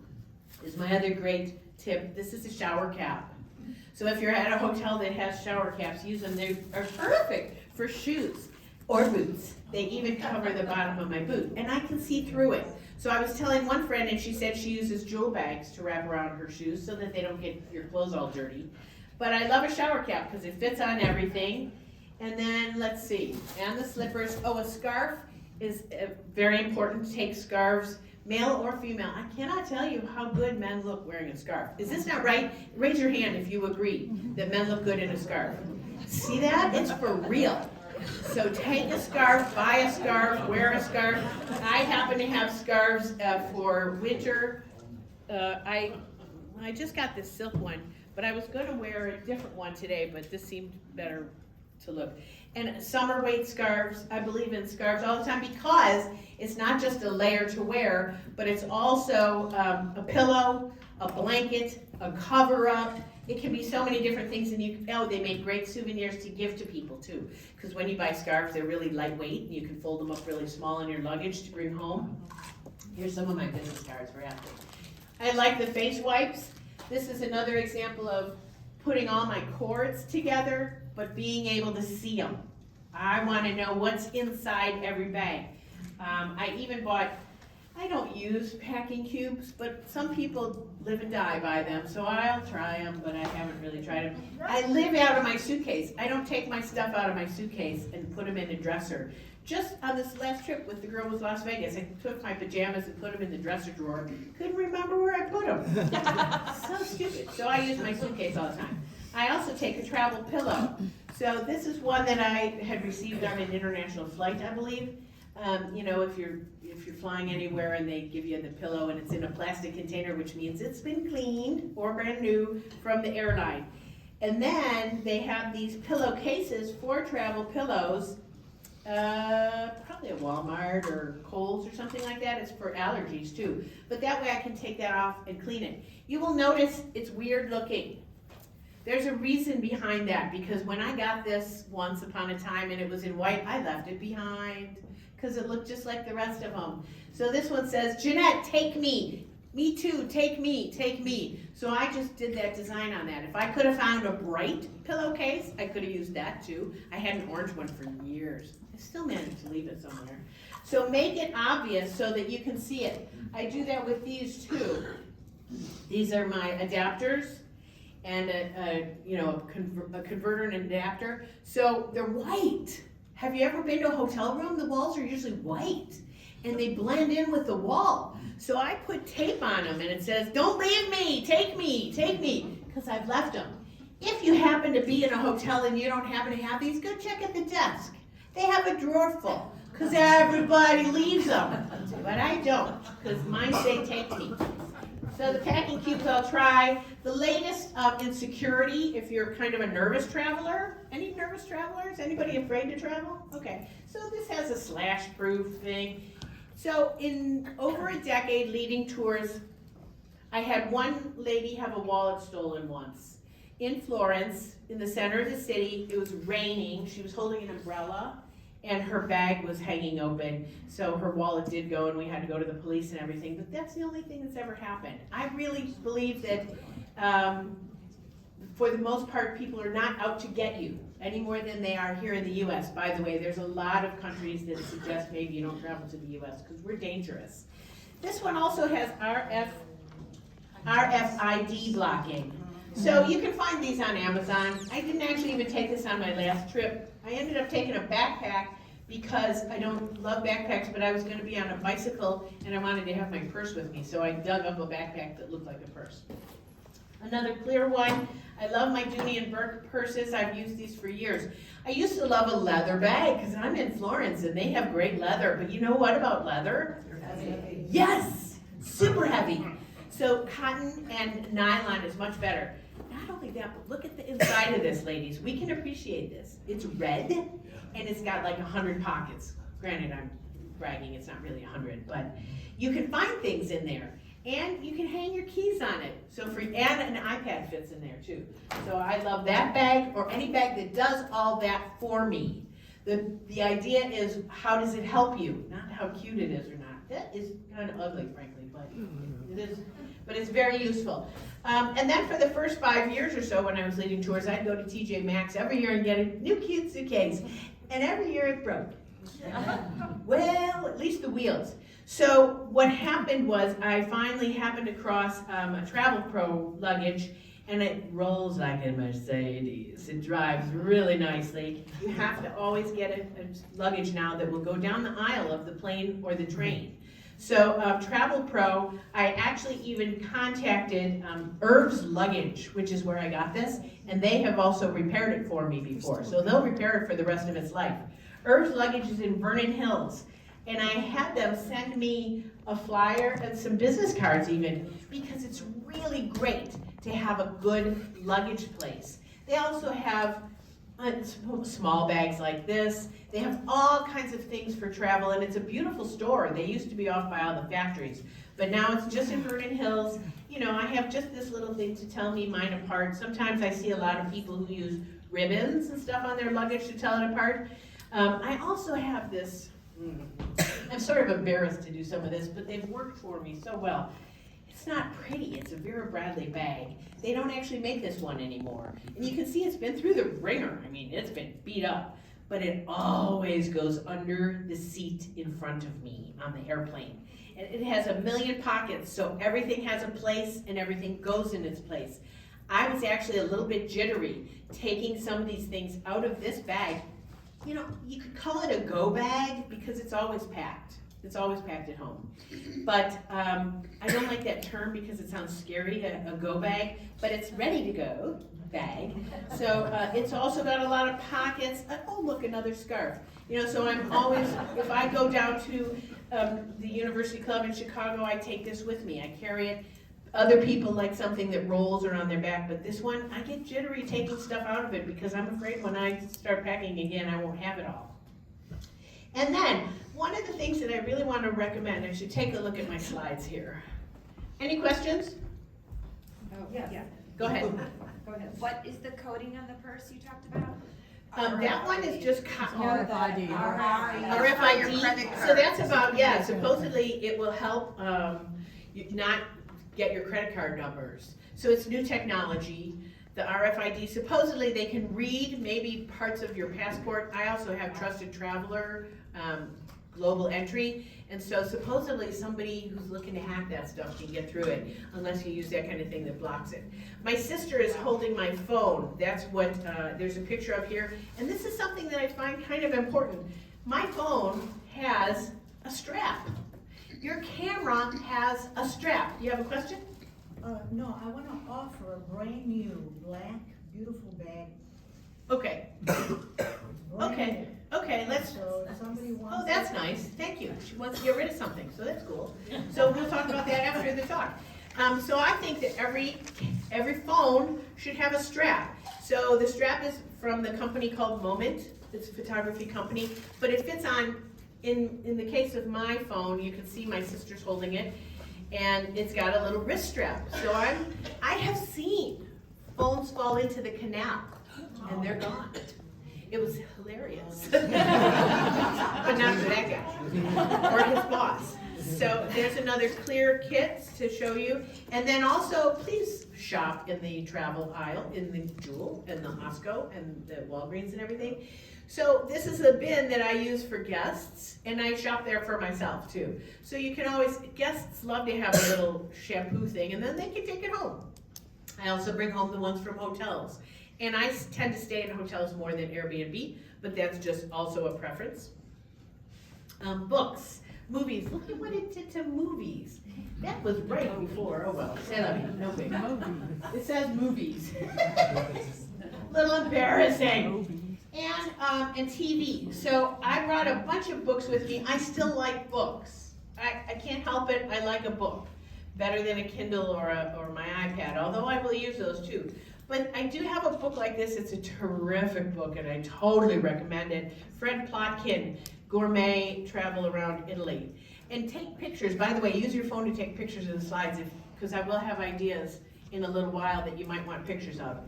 is my other great tip. This is a shower cap. So if you're at a hotel that has shower caps, use them. They are perfect for shoes or boots. They even cover the bottom of my boot, and I can see through it. So I was telling one friend, and she said she uses jewel bags to wrap around her shoes so that they don't get your clothes all dirty. But I love a shower cap because it fits on everything. And then, let's see, and the slippers. Oh, a scarf is very important. Take scarves, male or female. I cannot tell you how good men look wearing a scarf. Is this not right? Raise your hand if you agree that men look good in a scarf. See that? It's for real. So take a scarf, buy a scarf, wear a scarf. I happen to have scarves for winter. I just got this silk one, but I was going to wear a different one today, but this seemed better to look. And summer weight scarves. I believe in scarves all the time because it's not just a layer to wear, but it's also a pillow, a blanket, a cover up. It can be so many different things, and they make great souvenirs to give to people too. Because when you buy scarves, they're really lightweight, and you can fold them up really small in your luggage to bring home. Here's some of my business cards for after. I like the face wipes. This is another example of putting all my cords together, but being able to see them. I want to know what's inside every bag. I even bought, I don't use packing cubes, but some people live and die by them, so I'll try them, but I haven't really tried them. I live out of my suitcase. I don't take my stuff out of my suitcase and put them in a dresser. Just on this last trip with the girl with Las Vegas, I took my pajamas and put them in the dresser drawer. Couldn't remember where I put them. So stupid. So I use my suitcase all the time. I also take a travel pillow. So this is one that I had received on an international flight, I believe. You know, if you're flying anywhere and they give you the pillow and it's in a plastic container, which means it's been cleaned or brand new from the airline. And then they have these pillowcases for travel pillows, probably at Walmart or Kohl's or something like that. It's for allergies too. But that way I can take that off and clean it. You will notice it's weird looking. There's a reason behind that, because when I got this once upon a time and it was in white, I left it behind because it looked just like the rest of them. So this one says, Jeanette, take me. Me too, take me, take me. So I just did that design on that. If I could have found a bright pillowcase, I could have used that too. I had an orange one for years. I still managed to leave it somewhere. So make it obvious so that you can see it. I do that with these too. These are my adapters and a converter and an adapter. So they're white. Have you ever been to a hotel room? The walls are usually white and they blend in with the wall. So I put tape on them and it says, don't leave me, take me, because I've left them. If you happen to be in a hotel and you don't happen to have these, go check at the desk. They have a drawer full because everybody leaves them, but I don't because mine say take me. So the packing cubes I'll try. The latest in security, if you're kind of a nervous traveler. Any nervous travelers? Anybody afraid to travel? Okay, so this has a slash-proof thing. So in over a decade leading tours, I had one lady have a wallet stolen once. In Florence, in the center of the city, it was raining. She was holding an umbrella and her bag was hanging open. So her wallet did go and we had to go to the police and everything, but that's the only thing that's ever happened. I really believe that for the most part, people are not out to get you any more than they are here in the U.S. By the way, there's a lot of countries that suggest maybe you don't travel to the U.S. because we're dangerous. This one also has RFID blocking. So you can find these on Amazon. I didn't actually even take this on my last trip. I ended up taking a backpack because I don't love backpacks, but I was gonna be on a bicycle and I wanted to have my purse with me, so I dug up a backpack that looked like a purse. Another clear one. I love my Dooney and Burke purses. I've used these for years. I used to love a leather bag because I'm in Florence and they have great leather, but you know what about leather? Yes, super heavy. So cotton and nylon is much better. Not only that, but look at the inside of this, ladies. We can appreciate this. It's red and it's got like 100 pockets. Granted, I'm bragging, it's not really 100, but you can find things in there. And you can hang your keys on it. So and an iPad fits in there too. So I love that bag or any bag that does all that for me. The idea is, how does it help you? Not how cute it is or not. That is kind of ugly, frankly, but it is. But it's very useful. And then for the first 5 years or so when I was leading tours, I'd go to TJ Maxx every year and get a new cute suitcase. And every year it broke. Well, at least the wheels. So what happened was I finally happened across a Travel Pro luggage, and it rolls like a Mercedes. It drives really nicely. You have to always get a luggage now that will go down the aisle of the plane or the train. So Travel Pro, I actually even contacted Irv's Luggage, which is where I got this, and they have also repaired it for me before. So they'll repair it for the rest of its life. Irv's Luggage is in Vernon Hills. And I had them send me a flyer and some business cards even, because it's really great to have a good luggage place. They also have small bags like this. They have all kinds of things for travel, and it's a beautiful store. They used to be off by all the factories, but now it's just in Vernon Hills. You know, I have just this little thing to tell me mine apart. Sometimes I see a lot of people who use ribbons and stuff on their luggage to tell it apart. I also have this. I'm sort of embarrassed to do some of this, but they've worked for me so well. It's not pretty, it's a Vera Bradley bag. They don't actually make this one anymore. And you can see it's been through the ringer. I mean, it's been beat up, but it always goes under the seat in front of me on the airplane. And it has 1 million pockets, so everything has a place and everything goes in its place. I was actually a little bit jittery taking some of these things out of this bag. You know, you could call it a go bag because it's always packed. It's always packed at home. But I don't like that term because it sounds scary, a go bag, but it's ready to go bag. So it's also got a lot of pockets. Oh, look, another scarf. You know, so I'm always, if I go down to the University Club in Chicago, I take this with me. I carry it. Other people like something that rolls around their back, but this one, I get jittery taking stuff out of it because I'm afraid when I start packing again, I won't have it all. And then, one of the things that I really want to recommend, I should take a look at my slides here. Any questions? Oh, yeah. Go ahead. Go ahead. What is the coating on the purse you talked about? That one is just RFID. RFID. So that's about, yeah, supposedly it will help not get your credit card numbers. So it's new technology. The RFID, supposedly they can read maybe parts of your passport. I also have Trusted Traveler, global entry, and so supposedly somebody who's looking to hack that stuff can get through it, unless you use that kind of thing that blocks it. My sister is holding my phone. That's what there's a picture of here, and this is something that I find kind of important. My phone has a strap. Your camera has a strap. You have a question? No, I want to offer a brand new black, beautiful bag. Okay. Okay. Okay, let's. So if somebody wants. Oh, that's nice. Thank you. She wants to get rid of something, so that's cool. So we'll talk about that after the talk. So I think that every phone should have a strap. So the strap is from the company called Moment. It's a photography company, but it fits on. In the case of my phone, you can see my sister's holding it, and it's got a little wrist strap. So I have seen phones fall into the canal, and they're gone. It was hilarious, but not for that guy or his boss. So there's another clear kit to show you, and then also please shop in the travel aisle, in the Jewel and the Costco and the Walgreens and everything. So this is a bin that I use for guests, and I shop there for myself too. So you can always, guests love to have a little shampoo thing, and then they can take it home. I also bring home the ones from hotels. And I tend to stay in hotels more than Airbnb, but that's just also a preference. Books, movies, look at what it did to movies. That was right before, oh well, say that, no big. It says movies. Little embarrassing. And TV. So I brought a bunch of books with me. I still like books. I can't help it, I like a book. Better than a Kindle or my iPad, although I will use those too. But I do have a book like this. It's a terrific book, and I totally recommend it. Fred Plotkin, Gourmet Travel Around Italy. And take pictures. By the way, use your phone to take pictures of the slides, because I will have ideas in a little while that you might want pictures of.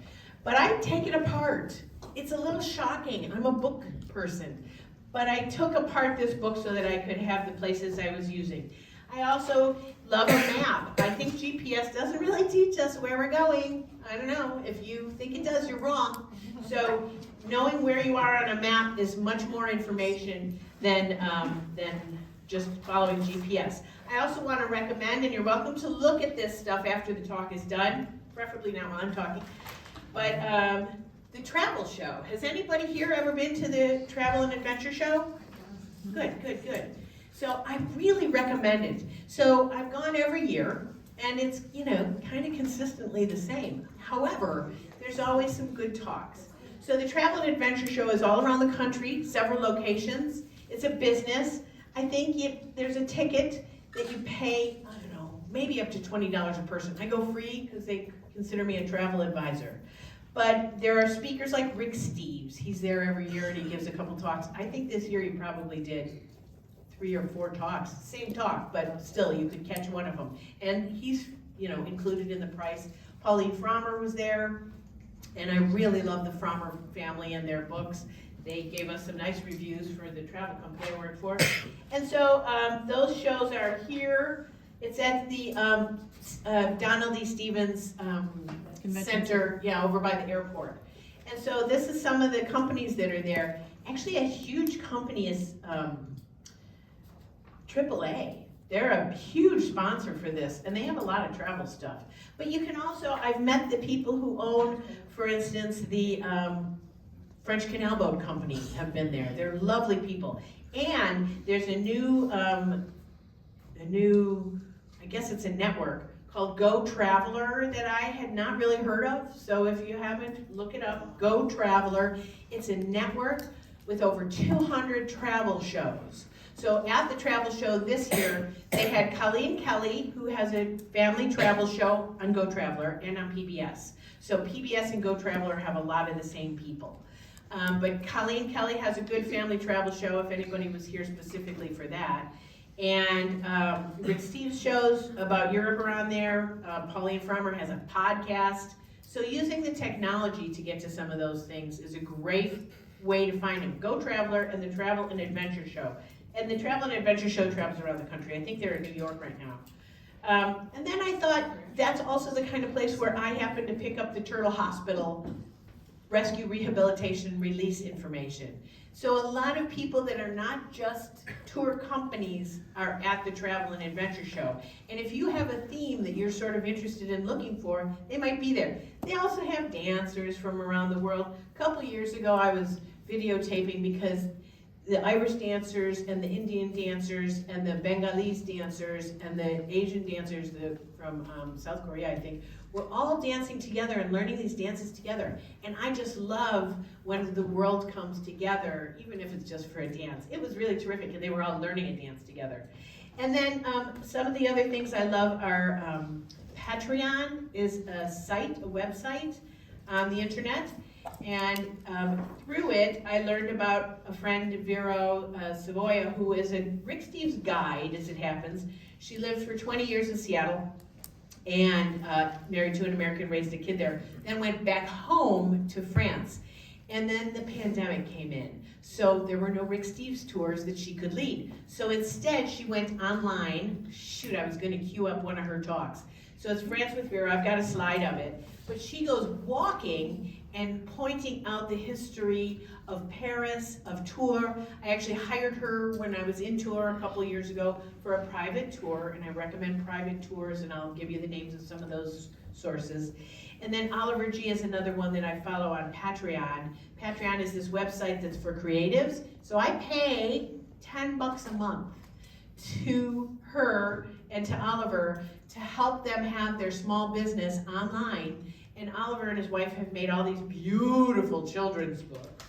But I take it apart. It's a little shocking. I'm a book person. But I took apart this book so that I could have the places I was using. I also love a map. I think GPS doesn't really teach us where we're going. I don't know. If you think it does, you're wrong. So knowing where you are on a map is much more information than just following GPS. I also want to recommend, and you're welcome to look at this stuff after the talk is done, preferably not while I'm talking, but the travel show. Has anybody here ever been to the Travel and Adventure Show? Good, good, good. So I really recommend it. So I've gone every year, and it's, kind of consistently the same. However, there's always some good talks. So the Travel and Adventure Show is all around the country, several locations. It's a business. I think there's a ticket that you pay, I don't know, maybe up to $20 a person. I go free because they consider me a travel advisor. But there are speakers like Rick Steves. He's there every year and he gives a couple talks. I think this year he probably did 3 or 4 talks, same talk, but still you could catch one of them. And he's, included in the price. Pauline Frommer was there, and I really love the Frommer family and their books. They gave us some nice reviews for the travel company I work for. And so those shows are here. It's at the Donald E. Stevens Center, over by the airport. And so this is some of the companies that are there. Actually, a huge company is AAA. They're a huge sponsor for this, and they have a lot of travel stuff. But you can also, I've met the people who own, for instance, the French Canal Boat Company have been there. They're lovely people. And there's a new, I guess it's a network called Go Traveler that I had not really heard of. So if you haven't, look it up, Go Traveler. It's a network with over 200 travel shows. So at the travel show this year, they had Colleen Kelly, who has a family travel show on Go Traveler and on PBS. So PBS and Go Traveler have a lot of the same people. But Colleen Kelly has a good family travel show, if anybody was here specifically for that. And Rick Steves shows about Europe are on there. Pauline Frommer has a podcast. So using the technology to get to some of those things is a great way to find them. Go Traveler and the Travel and Adventure Show. And the Travel and Adventure Show travels around the country. I think they're in New York right now. And then I thought that's also the kind of place where I happen to pick up the Turtle Hospital rescue, rehabilitation, release information. So a lot of people that are not just tour companies are at the Travel and Adventure Show. And if you have a theme that you're sort of interested in looking for, they might be there. They also have dancers from around the world. A couple years ago I was videotaping because the Irish dancers and the Indian dancers and the Bengalese dancers and the Asian dancers from South Korea, I think, were all dancing together and learning these dances together. And I just love when the world comes together, even if it's just for a dance. It was really terrific, and they were all learning a dance together. And then some of the other things I love are Patreon is a site, a website on the internet. And through it, I learned about a friend, Vero Savoya, who is a Rick Steves guide, as it happens. She lived for 20 years in Seattle and married to an American, raised a kid there, then went back home to France. And then the pandemic came in. So there were no Rick Steves tours that she could lead. So instead, she went online. Shoot, I was going to queue up one of her talks. So it's France with Vero. I've got a slide of it. But she goes walking and pointing out the history of Paris, of tour. I actually hired her when I was in tour a couple of years ago for a private tour, and I recommend private tours, and I'll give you the names of some of those sources. And then Oliver G is another one that I follow on Patreon. Patreon is this website that's for creatives. So I pay $10 a month to her and to Oliver to help them have their small business online. And Oliver and his wife have made all these beautiful children's books.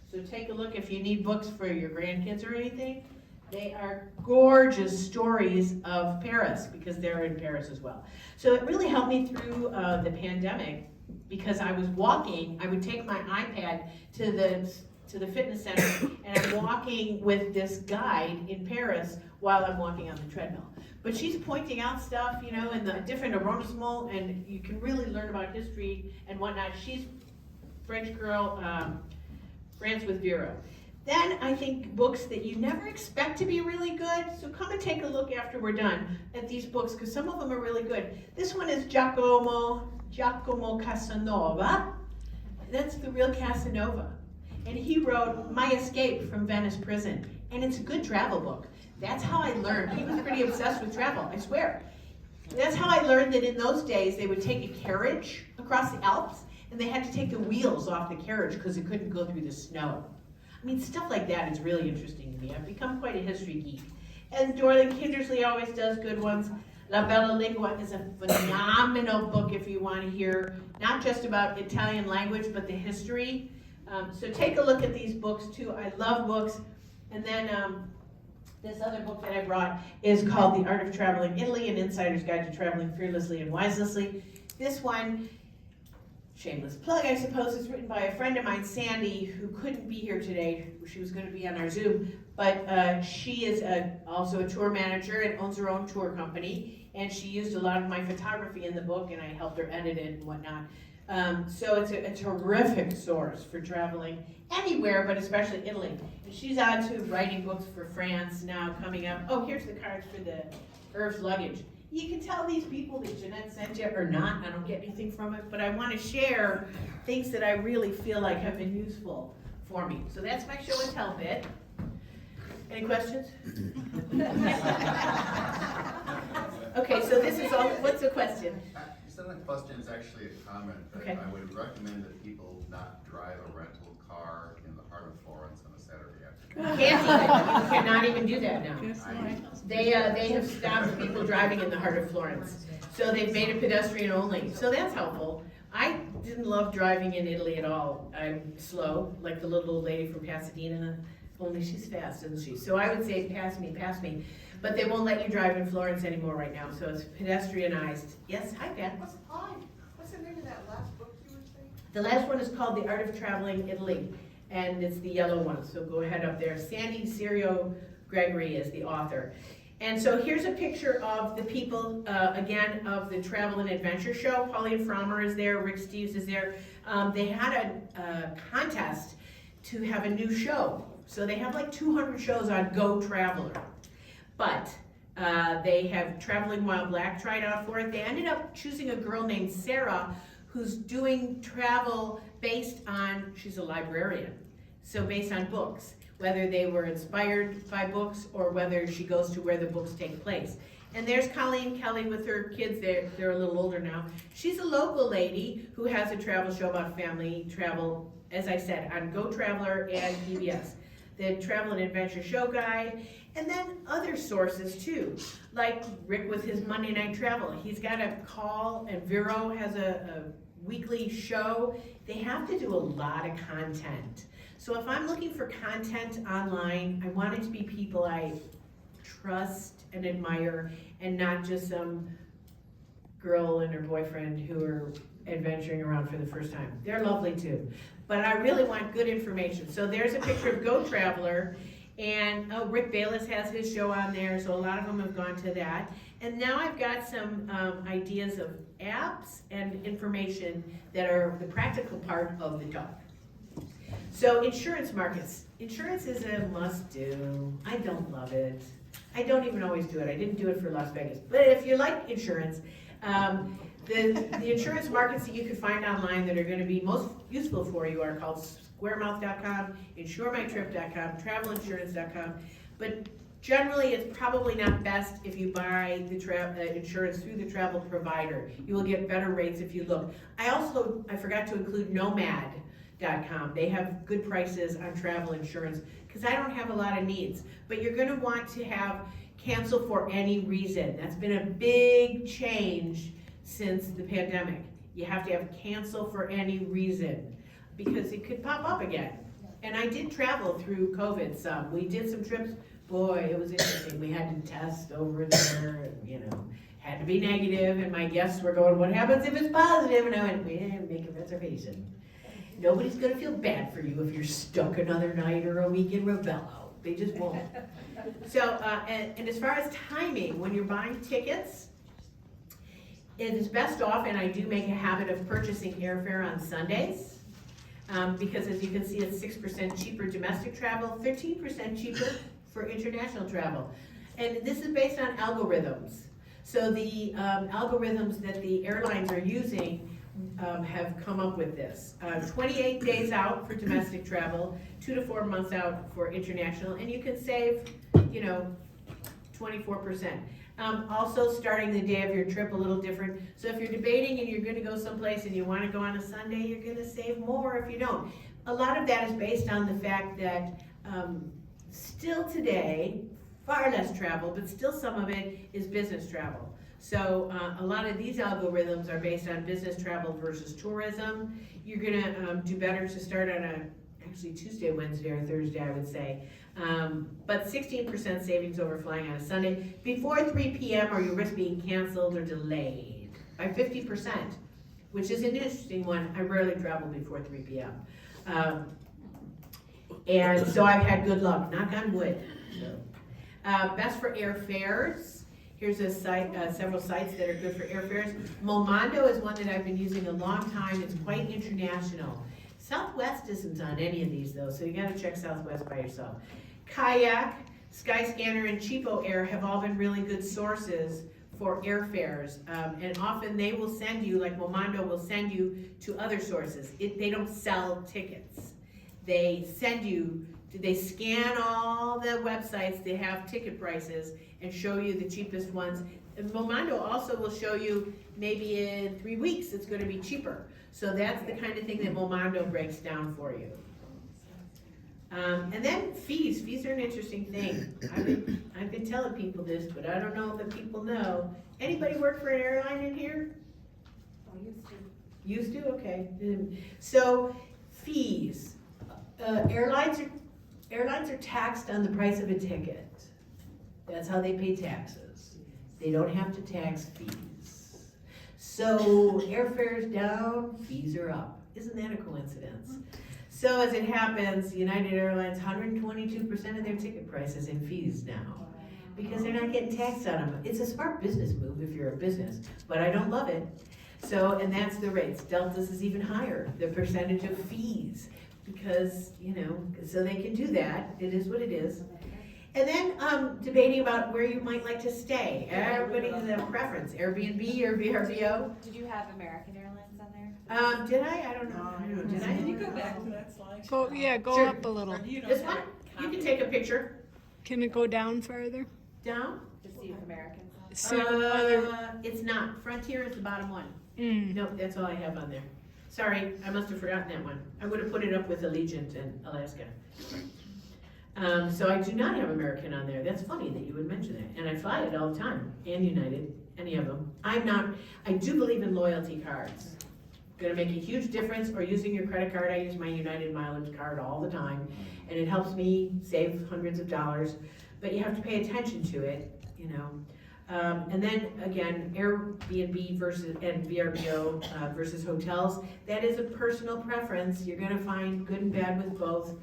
So take a look if you need books for your grandkids or anything. They are gorgeous stories of Paris because they're in Paris as well. So it really helped me through the pandemic because I was walking. I would take my iPad to the fitness center and I'm walking with this guide in Paris while I'm walking on the treadmill. But she's pointing out stuff, you know, and the different arrondissements, and you can really learn about history and whatnot. She's French girl, France with Vero. Then I think books that you never expect to be really good, so come and take a look after we're done at these books, because some of them are really good. This one is Giacomo Casanova. That's the real Casanova. And he wrote My Escape from Venice Prison, and it's a good travel book. That's how I learned. He was pretty obsessed with travel, I swear. That's how I learned that in those days they would take a carriage across the Alps, and they had to take the wheels off the carriage because it couldn't go through the snow. I mean, stuff like that is really interesting to me. I've become quite a history geek. And Dorling Kindersley always does good ones. La Bella Lingua is a phenomenal book if you want to hear not just about Italian language, but the history. So take a look at these books too. I love books. And then this other book that I brought is called The Art of Traveling Italy, An Insider's Guide to Traveling Fearlessly and Wisely. This one, shameless plug, I suppose, is written by a friend of mine, Sandy, who couldn't be here today. She was going to be on our Zoom, but she is also a tour manager and owns her own tour company, and she used a lot of my photography in the book, and I helped her edit it and whatnot. So it's a terrific source for traveling anywhere, but especially Italy. And she's on to writing books for France now coming up. Oh, here's the cards for the Irv's luggage. You can tell these people that Jeanette sent you or not. I don't get anything from it, but I want to share things that I really feel like have been useful for me. So that's my show and tell bit. Any questions? Okay, so this is all. What's the question? It's not a question, it's actually a comment. Okay. I would recommend that people not drive a rental car in the heart of Florence on a Saturday afternoon. Can't even. You cannot even do that now. They have stopped people driving in the heart of Florence. So they've made it pedestrian only. So that's helpful. I didn't love driving in Italy at all. I'm slow, like the little old lady from Pasadena, only she's fast, isn't she? So I would say pass me. But they won't let you drive in Florence anymore right now, so it's pedestrianized. Yes, hi Pat. What's the name of that last book you were saying? The last one is called The Art of Traveling Italy, and it's the yellow one, so go ahead up there. Sandy Serio Gregory is the author. And so here's a picture of the people, again, of the Travel and Adventure Show. Pauline Frommer is there, Rick Steves is there. They had a contest to have a new show. So they have like 200 shows on Go Traveler. But they have Traveling While Black tried out for it. They ended up choosing a girl named Sarah who's doing travel based on, she's a librarian, so based on books, whether they were inspired by books or whether she goes to where the books take place. And there's Colleen Kelly with her kids, they're a little older now. She's a local lady who has a travel show about family travel, as I said, on Go Traveler and PBS. The Travel and Adventure Show Guide, and then other sources too, like Rick with his Monday Night Travel. He's got a call, and Vero has a weekly show. They have to do a lot of content. So if I'm looking for content online, I want it to be people I trust and admire, and not just some girl and her boyfriend who are adventuring around for the first time. They're lovely too. But I really want good information. So there's a picture of Go Traveler, and Rick Bayless has his show on there, so a lot of them have gone to that. And now I've got some ideas of apps and information that are the practical part of the talk. So insurance markets. Insurance is a must-do. I don't love it. I don't even always do it. I didn't do it for Las Vegas. But if you like insurance, the insurance markets that you can find online that are going to be most useful for you are called squaremouth.com, insuremytrip.com, travelinsurance.com. But Generally, it's probably not best if you buy the insurance through the travel provider. You will get better rates if you look. I forgot to include Nomad.com. They have good prices on travel insurance, because I don't have a lot of needs. But you're gonna want to have cancel for any reason. That's been a big change since the pandemic. You have to have cancel for any reason, because it could pop up again. And I did travel through COVID some. We did some trips. Boy, it was interesting. We had to test over there, and, had to be negative, and my guests were going, what happens if it's positive? And I went, make a reservation. Nobody's gonna feel bad for you if you're stuck another night or a week in Ravello. They just won't. So, and as far as timing, when you're buying tickets, it is best off, and I do make a habit of purchasing airfare on Sundays, because as you can see, it's 6% cheaper domestic travel, 13% cheaper for international travel. And this is based on algorithms. So the algorithms that the airlines are using have come up with this. 28 days out for domestic travel, 2 to 4 months out for international, and you can save, 24%. Also, starting the day of your trip a little different. So if you're debating and you're gonna go someplace and you wanna go on a Sunday, you're gonna save more if you don't. A lot of that is based on the fact that still today, far less travel, but still some of it is business travel. So a lot of these algorithms are based on business travel versus tourism. You're gonna do better to start on actually Tuesday, Wednesday, or Thursday, I would say. But 16% savings over flying on a Sunday before 3 p.m. or you risk being canceled or delayed by 50%, which is an interesting one. I rarely travel before 3 p.m. And so I've had good luck, knock on wood. So, best for airfares. Here's a site, several sites that are good for airfares. Momondo is one that I've been using a long time. It's quite international. Southwest isn't on any of these though, so you gotta check Southwest by yourself. Kayak, Skyscanner, and Cheapo Air have all been really good sources for airfares. And often they will send you, like Momondo will send you to other sources. They don't sell tickets. They send you, they scan all the websites, they have ticket prices and show you the cheapest ones. And Momondo also will show you maybe in 3 weeks it's gonna be cheaper. So that's the kind of thing that Momondo breaks down for you. And then fees. Fees are an interesting thing. I've been telling people this, but I don't know if the people know. Anybody work for an airline in here? Oh, Used to, okay. So fees. Airlines are taxed on the price of a ticket. That's how they pay taxes. They don't have to tax fees. So airfare's down, fees are up. Isn't that a coincidence? So as it happens, United Airlines, 122% of their ticket prices in fees now, because they're not getting taxed on them. It's a smart business move if you're a business, but I don't love it. So, and that's the rates. Delta's is even higher, the percentage of fees, because, so they can do that. It is what it is. And then debating about where you might like to stay. Everybody has a preference, Airbnb or VRBO. Did you have American Airlines on there? Did I? I don't know. Did I? Can you go back to that slide? Go Sure. up a little. Or do you know This that? one? You can take a picture. Can it go down farther? Down? To see if Americans on there? So It's not. Frontier is the bottom one. mm, Nope, that's all I have on there. Sorry, I must have forgotten that one. I would have put it up with Allegiant and Alaska. So I do not have American on there. That's funny that you would mention that. And I fly it all the time, and United, any of them. I do believe in loyalty cards. Gonna make a huge difference, or using your credit card. I use my United mileage card all the time, and it helps me save hundreds of dollars, but you have to pay attention to it, And then again, Airbnb and VRBO versus hotels. That is a personal preference. You're gonna find good and bad with both.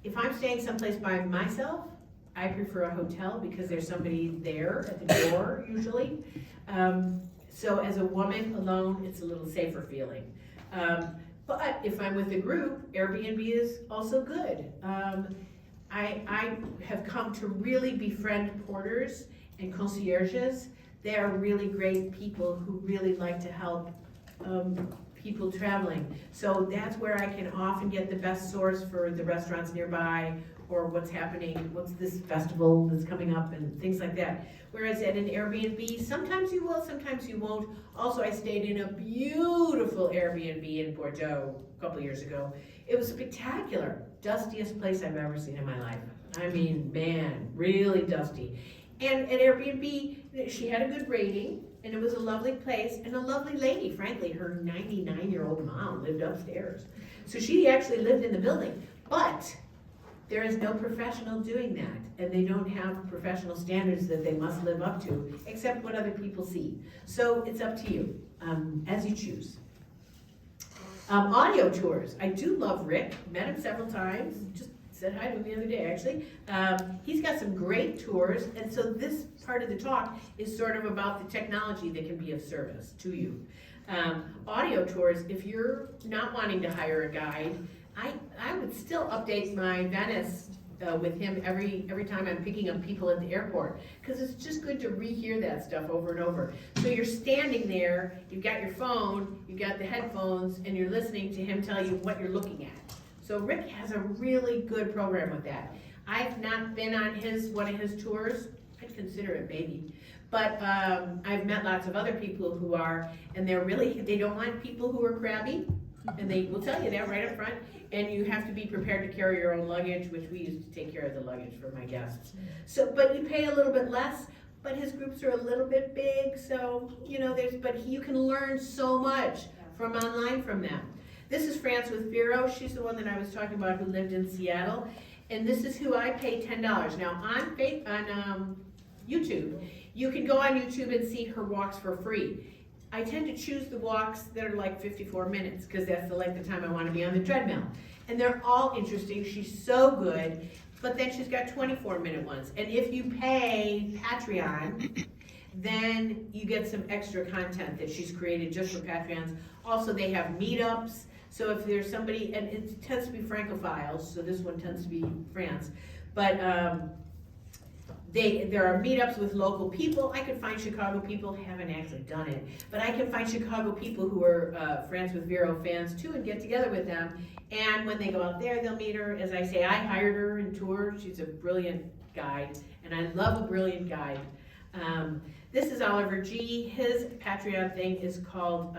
If I'm staying someplace by myself, I prefer a hotel because there's somebody there at the door usually. So as a woman alone, it's a little safer feeling. But if I'm with a group, Airbnb is also good. I have come to really befriend porters and concierges. They are really great people who really like to help people traveling. So that's where I can often get the best source for the restaurants nearby or what's happening, what's this festival that's coming up and things like that. Whereas at an Airbnb, sometimes you will, sometimes you won't. Also, I stayed in a beautiful Airbnb in Bordeaux a couple years ago. It was spectacular, dustiest place I've ever seen in my life. I mean, man, really dusty. And at Airbnb, she had a good rating, and it was a lovely place, and a lovely lady, frankly. Her 99-year-old mom lived upstairs. So she actually lived in the building, but there is no professional doing that, and they don't have professional standards that they must live up to, except what other people see. So it's up to you, as you choose. Audio tours. I do love Rick, met him several times, just said hi to him the other day, actually. He's got some great tours, and so this part of the talk is sort of about the technology that can be of service to you. Audio tours, if you're not wanting to hire a guide, I would still update my Venice with him every time I'm picking up people at the airport, because it's just good to rehear that stuff over and over. So you're standing there, you've got your phone, you've got the headphones, and you're listening to him tell you what you're looking at. So Rick has a really good program with that. I've not been on one of his tours. I'd consider it maybe. But I've met lots of other people who are, and they don't want people who are crabby, and they will tell you that right up front. And you have to be prepared to carry your own luggage, which we used to take care of the luggage for my guests. So, but you pay a little bit less, but his groups are a little bit big, so, you can learn so much from online from them. This is France with Vero. She's the one that I was talking about who lived in Seattle. And this is who I pay $10. Now, on YouTube, you can go on YouTube and see her walks for free. I tend to choose the walks that are like 54 minutes because that's the length of time I want to be on the treadmill. And they're all interesting. She's so good. But then she's got 24-minute ones. And if you pay Patreon, then you get some extra content that she's created just for Patreons. Also, they have meetups. So if there's somebody, and it tends to be Francophiles, so this one tends to be France. But there are meetups with local people. I can find Chicago people, haven't actually done it, but I can find Chicago people who are France with Vero fans too and get together with them. And when they go out there, they'll meet her. As I say, I hired her in tour. She's a brilliant guide, and I love a brilliant guide. This is Oliver G. His Patreon thing is called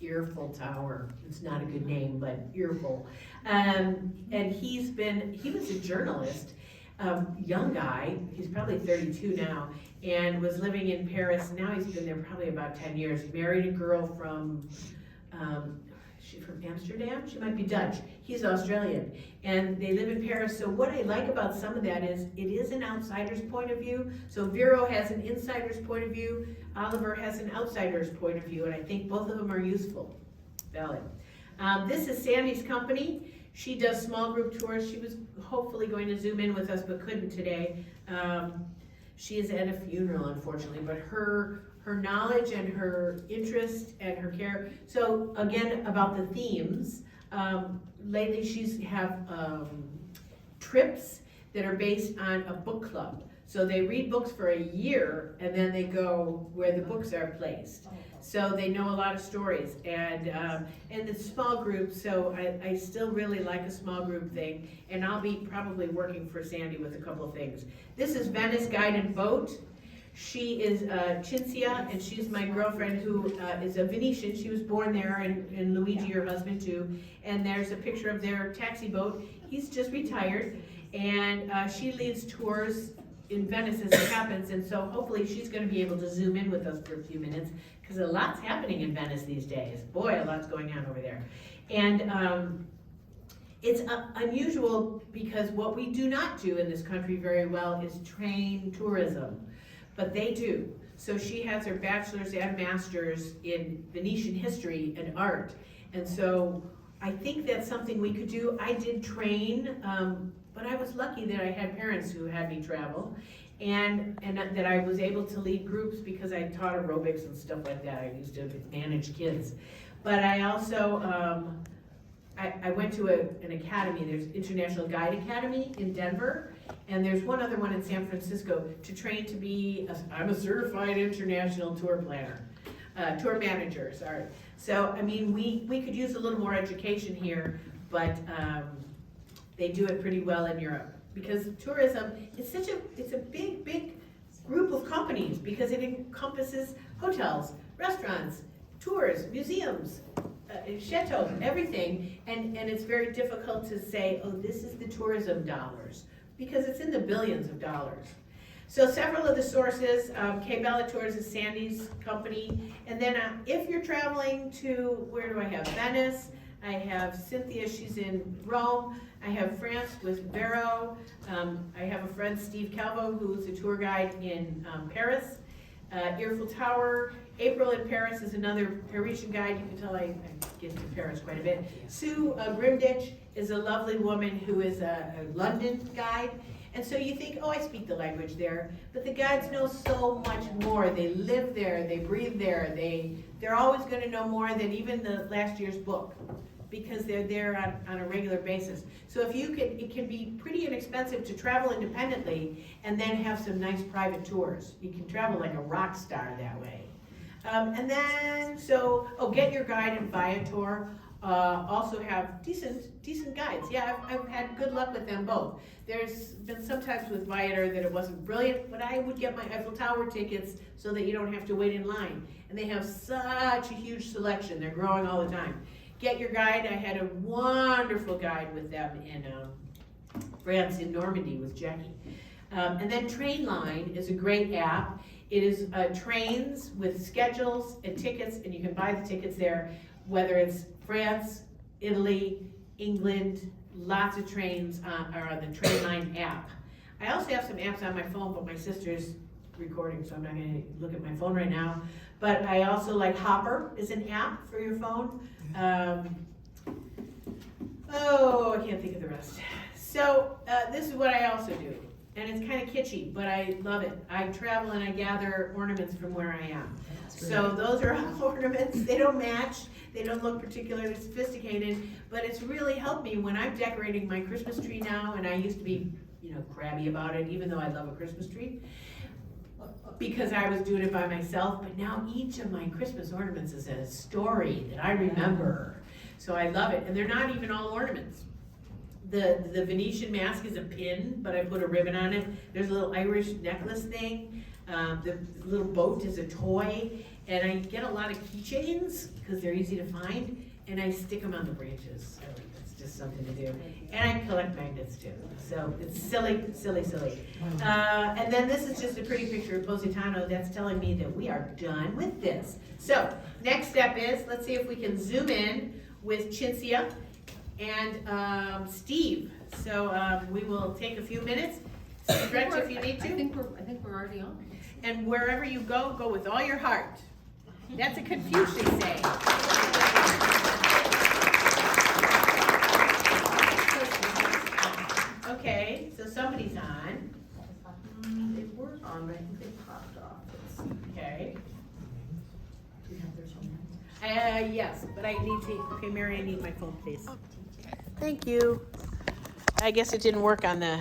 Earful Tower. It's not a good name, but Earful. And he was a journalist. Young guy, he's probably 32 now, and was living in Paris. Now he's been there probably about 10 years. Married a girl from, she's from Amsterdam? She might be Dutch. He's Australian. And they live in Paris. So what I like about some of that is it is an outsider's point of view. So Vero has an insider's point of view. Oliver has an outsider's point of view. And I think both of them are useful. Valid. This is Sandy's company. She does small group tours. She was hopefully going to Zoom in with us, but couldn't today. She is at a funeral, unfortunately, but her knowledge and her interest and her care. So again, about the themes, lately she's have trips that are based on a book club. So they read books for a year, and then they go where the books are placed. So they know a lot of stories, and it's small groups, so I still really like a small group thing, and I'll be probably working for Sandy with a couple of things. This is Venice Guide and Boat. She is Cinzia, and she's my girlfriend who is a Venetian. She was born there, and Luigi, her husband, too. And there's a picture of their taxi boat. He's just retired, and she leads tours in Venice as it happens, and so hopefully she's going to be able to zoom in with us for a few minutes, because a lot's happening in Venice these days. Boy, a lot's going on over there. And it's unusual because what we do not do in this country very well is train tourism, but they do. So she has her bachelor's and master's in Venetian history and art, and so I think that's something we could do. I did train, but I was lucky that I had parents who had me travel, and that I was able to lead groups because I taught aerobics and stuff like that. I used to manage kids. But I also, I went to an academy. There's International Guide Academy in Denver, and there's one other one in San Francisco to train to be, I'm a certified international tour planner. Tour manager, sorry. So, I mean, we could use a little more education here, but they do it pretty well in Europe. because tourism is it's a big group of companies, because it encompasses hotels, restaurants, tours, museums, chateaux, everything, and it's very difficult to say, oh, this is the tourism dollars, because it's in the billions of dollars. So several of the sources, Kay Bella Tours is Sandy's company, and then if you're traveling to, where do I have, Venice, I have Cynthia, she's in Rome, I have France with Vero, I have a friend, Steve Calvo, who's a tour guide in Paris, Eiffel Tower. April in Paris is another Parisian guide. You can tell I get to Paris quite a bit. Sue Grimditch is a lovely woman who is a London guide. And so you think, oh, I speak the language there, but the guides know so much more. They live there, they breathe there, they're always going to know more than even the last year's book, because they're there on a regular basis. So if you can, it can be pretty inexpensive to travel independently and then have some nice private tours. You can travel like a rock star that way. And then, get your guide and Viator. Also have decent guides. Yeah, I've had good luck with them both. There's been sometimes with Viator that it wasn't brilliant, but I would get my Eiffel Tower tickets so that you don't have to wait in line. And they have such a huge selection. They're growing all the time. Get your guide. I had a wonderful guide with them in France, in Normandy with Jackie. And then Trainline is a great app. It is trains with schedules and tickets, and you can buy the tickets there, whether it's France, Italy, England, lots of trains are on the Trainline app. I also have some apps on my phone, but my sister's recording, so I'm not gonna look at my phone right now. But I also like Hopper is an app for your phone. I can't think of the rest. So this is what I also do. And it's kind of kitschy, but I love it. I travel and I gather ornaments from where I am. So those are all ornaments. They don't match. They don't look particularly sophisticated, but it's really helped me when I'm decorating my Christmas tree now, and I used to be, crabby about it, even though I love a Christmas tree, because I was doing it by myself, but now each of my Christmas ornaments is a story that I remember. So I love it, and they're not even all ornaments. The Venetian mask is a pin, but I put a ribbon on it. There's a little Irish necklace thing. The little boat is a toy. And I get a lot of keychains, because they're easy to find, and I stick them on the branches. So it's just something to do. And I collect magnets too. So it's silly. And then this is just a pretty picture of Positano that's telling me that we are done with this. So next step is, let's see if we can zoom in with Cinzia and Steve. So we will take a few minutes, stretch if you need to. I think we're already on. And wherever you go, go with all your heart. That's a Confucius saying. Okay, so somebody's on. They were on, but I think they popped off. Okay. Do you have their phone? Yes, but I need to, okay, Mary, I need my phone, please. Thank you. I guess it didn't work on the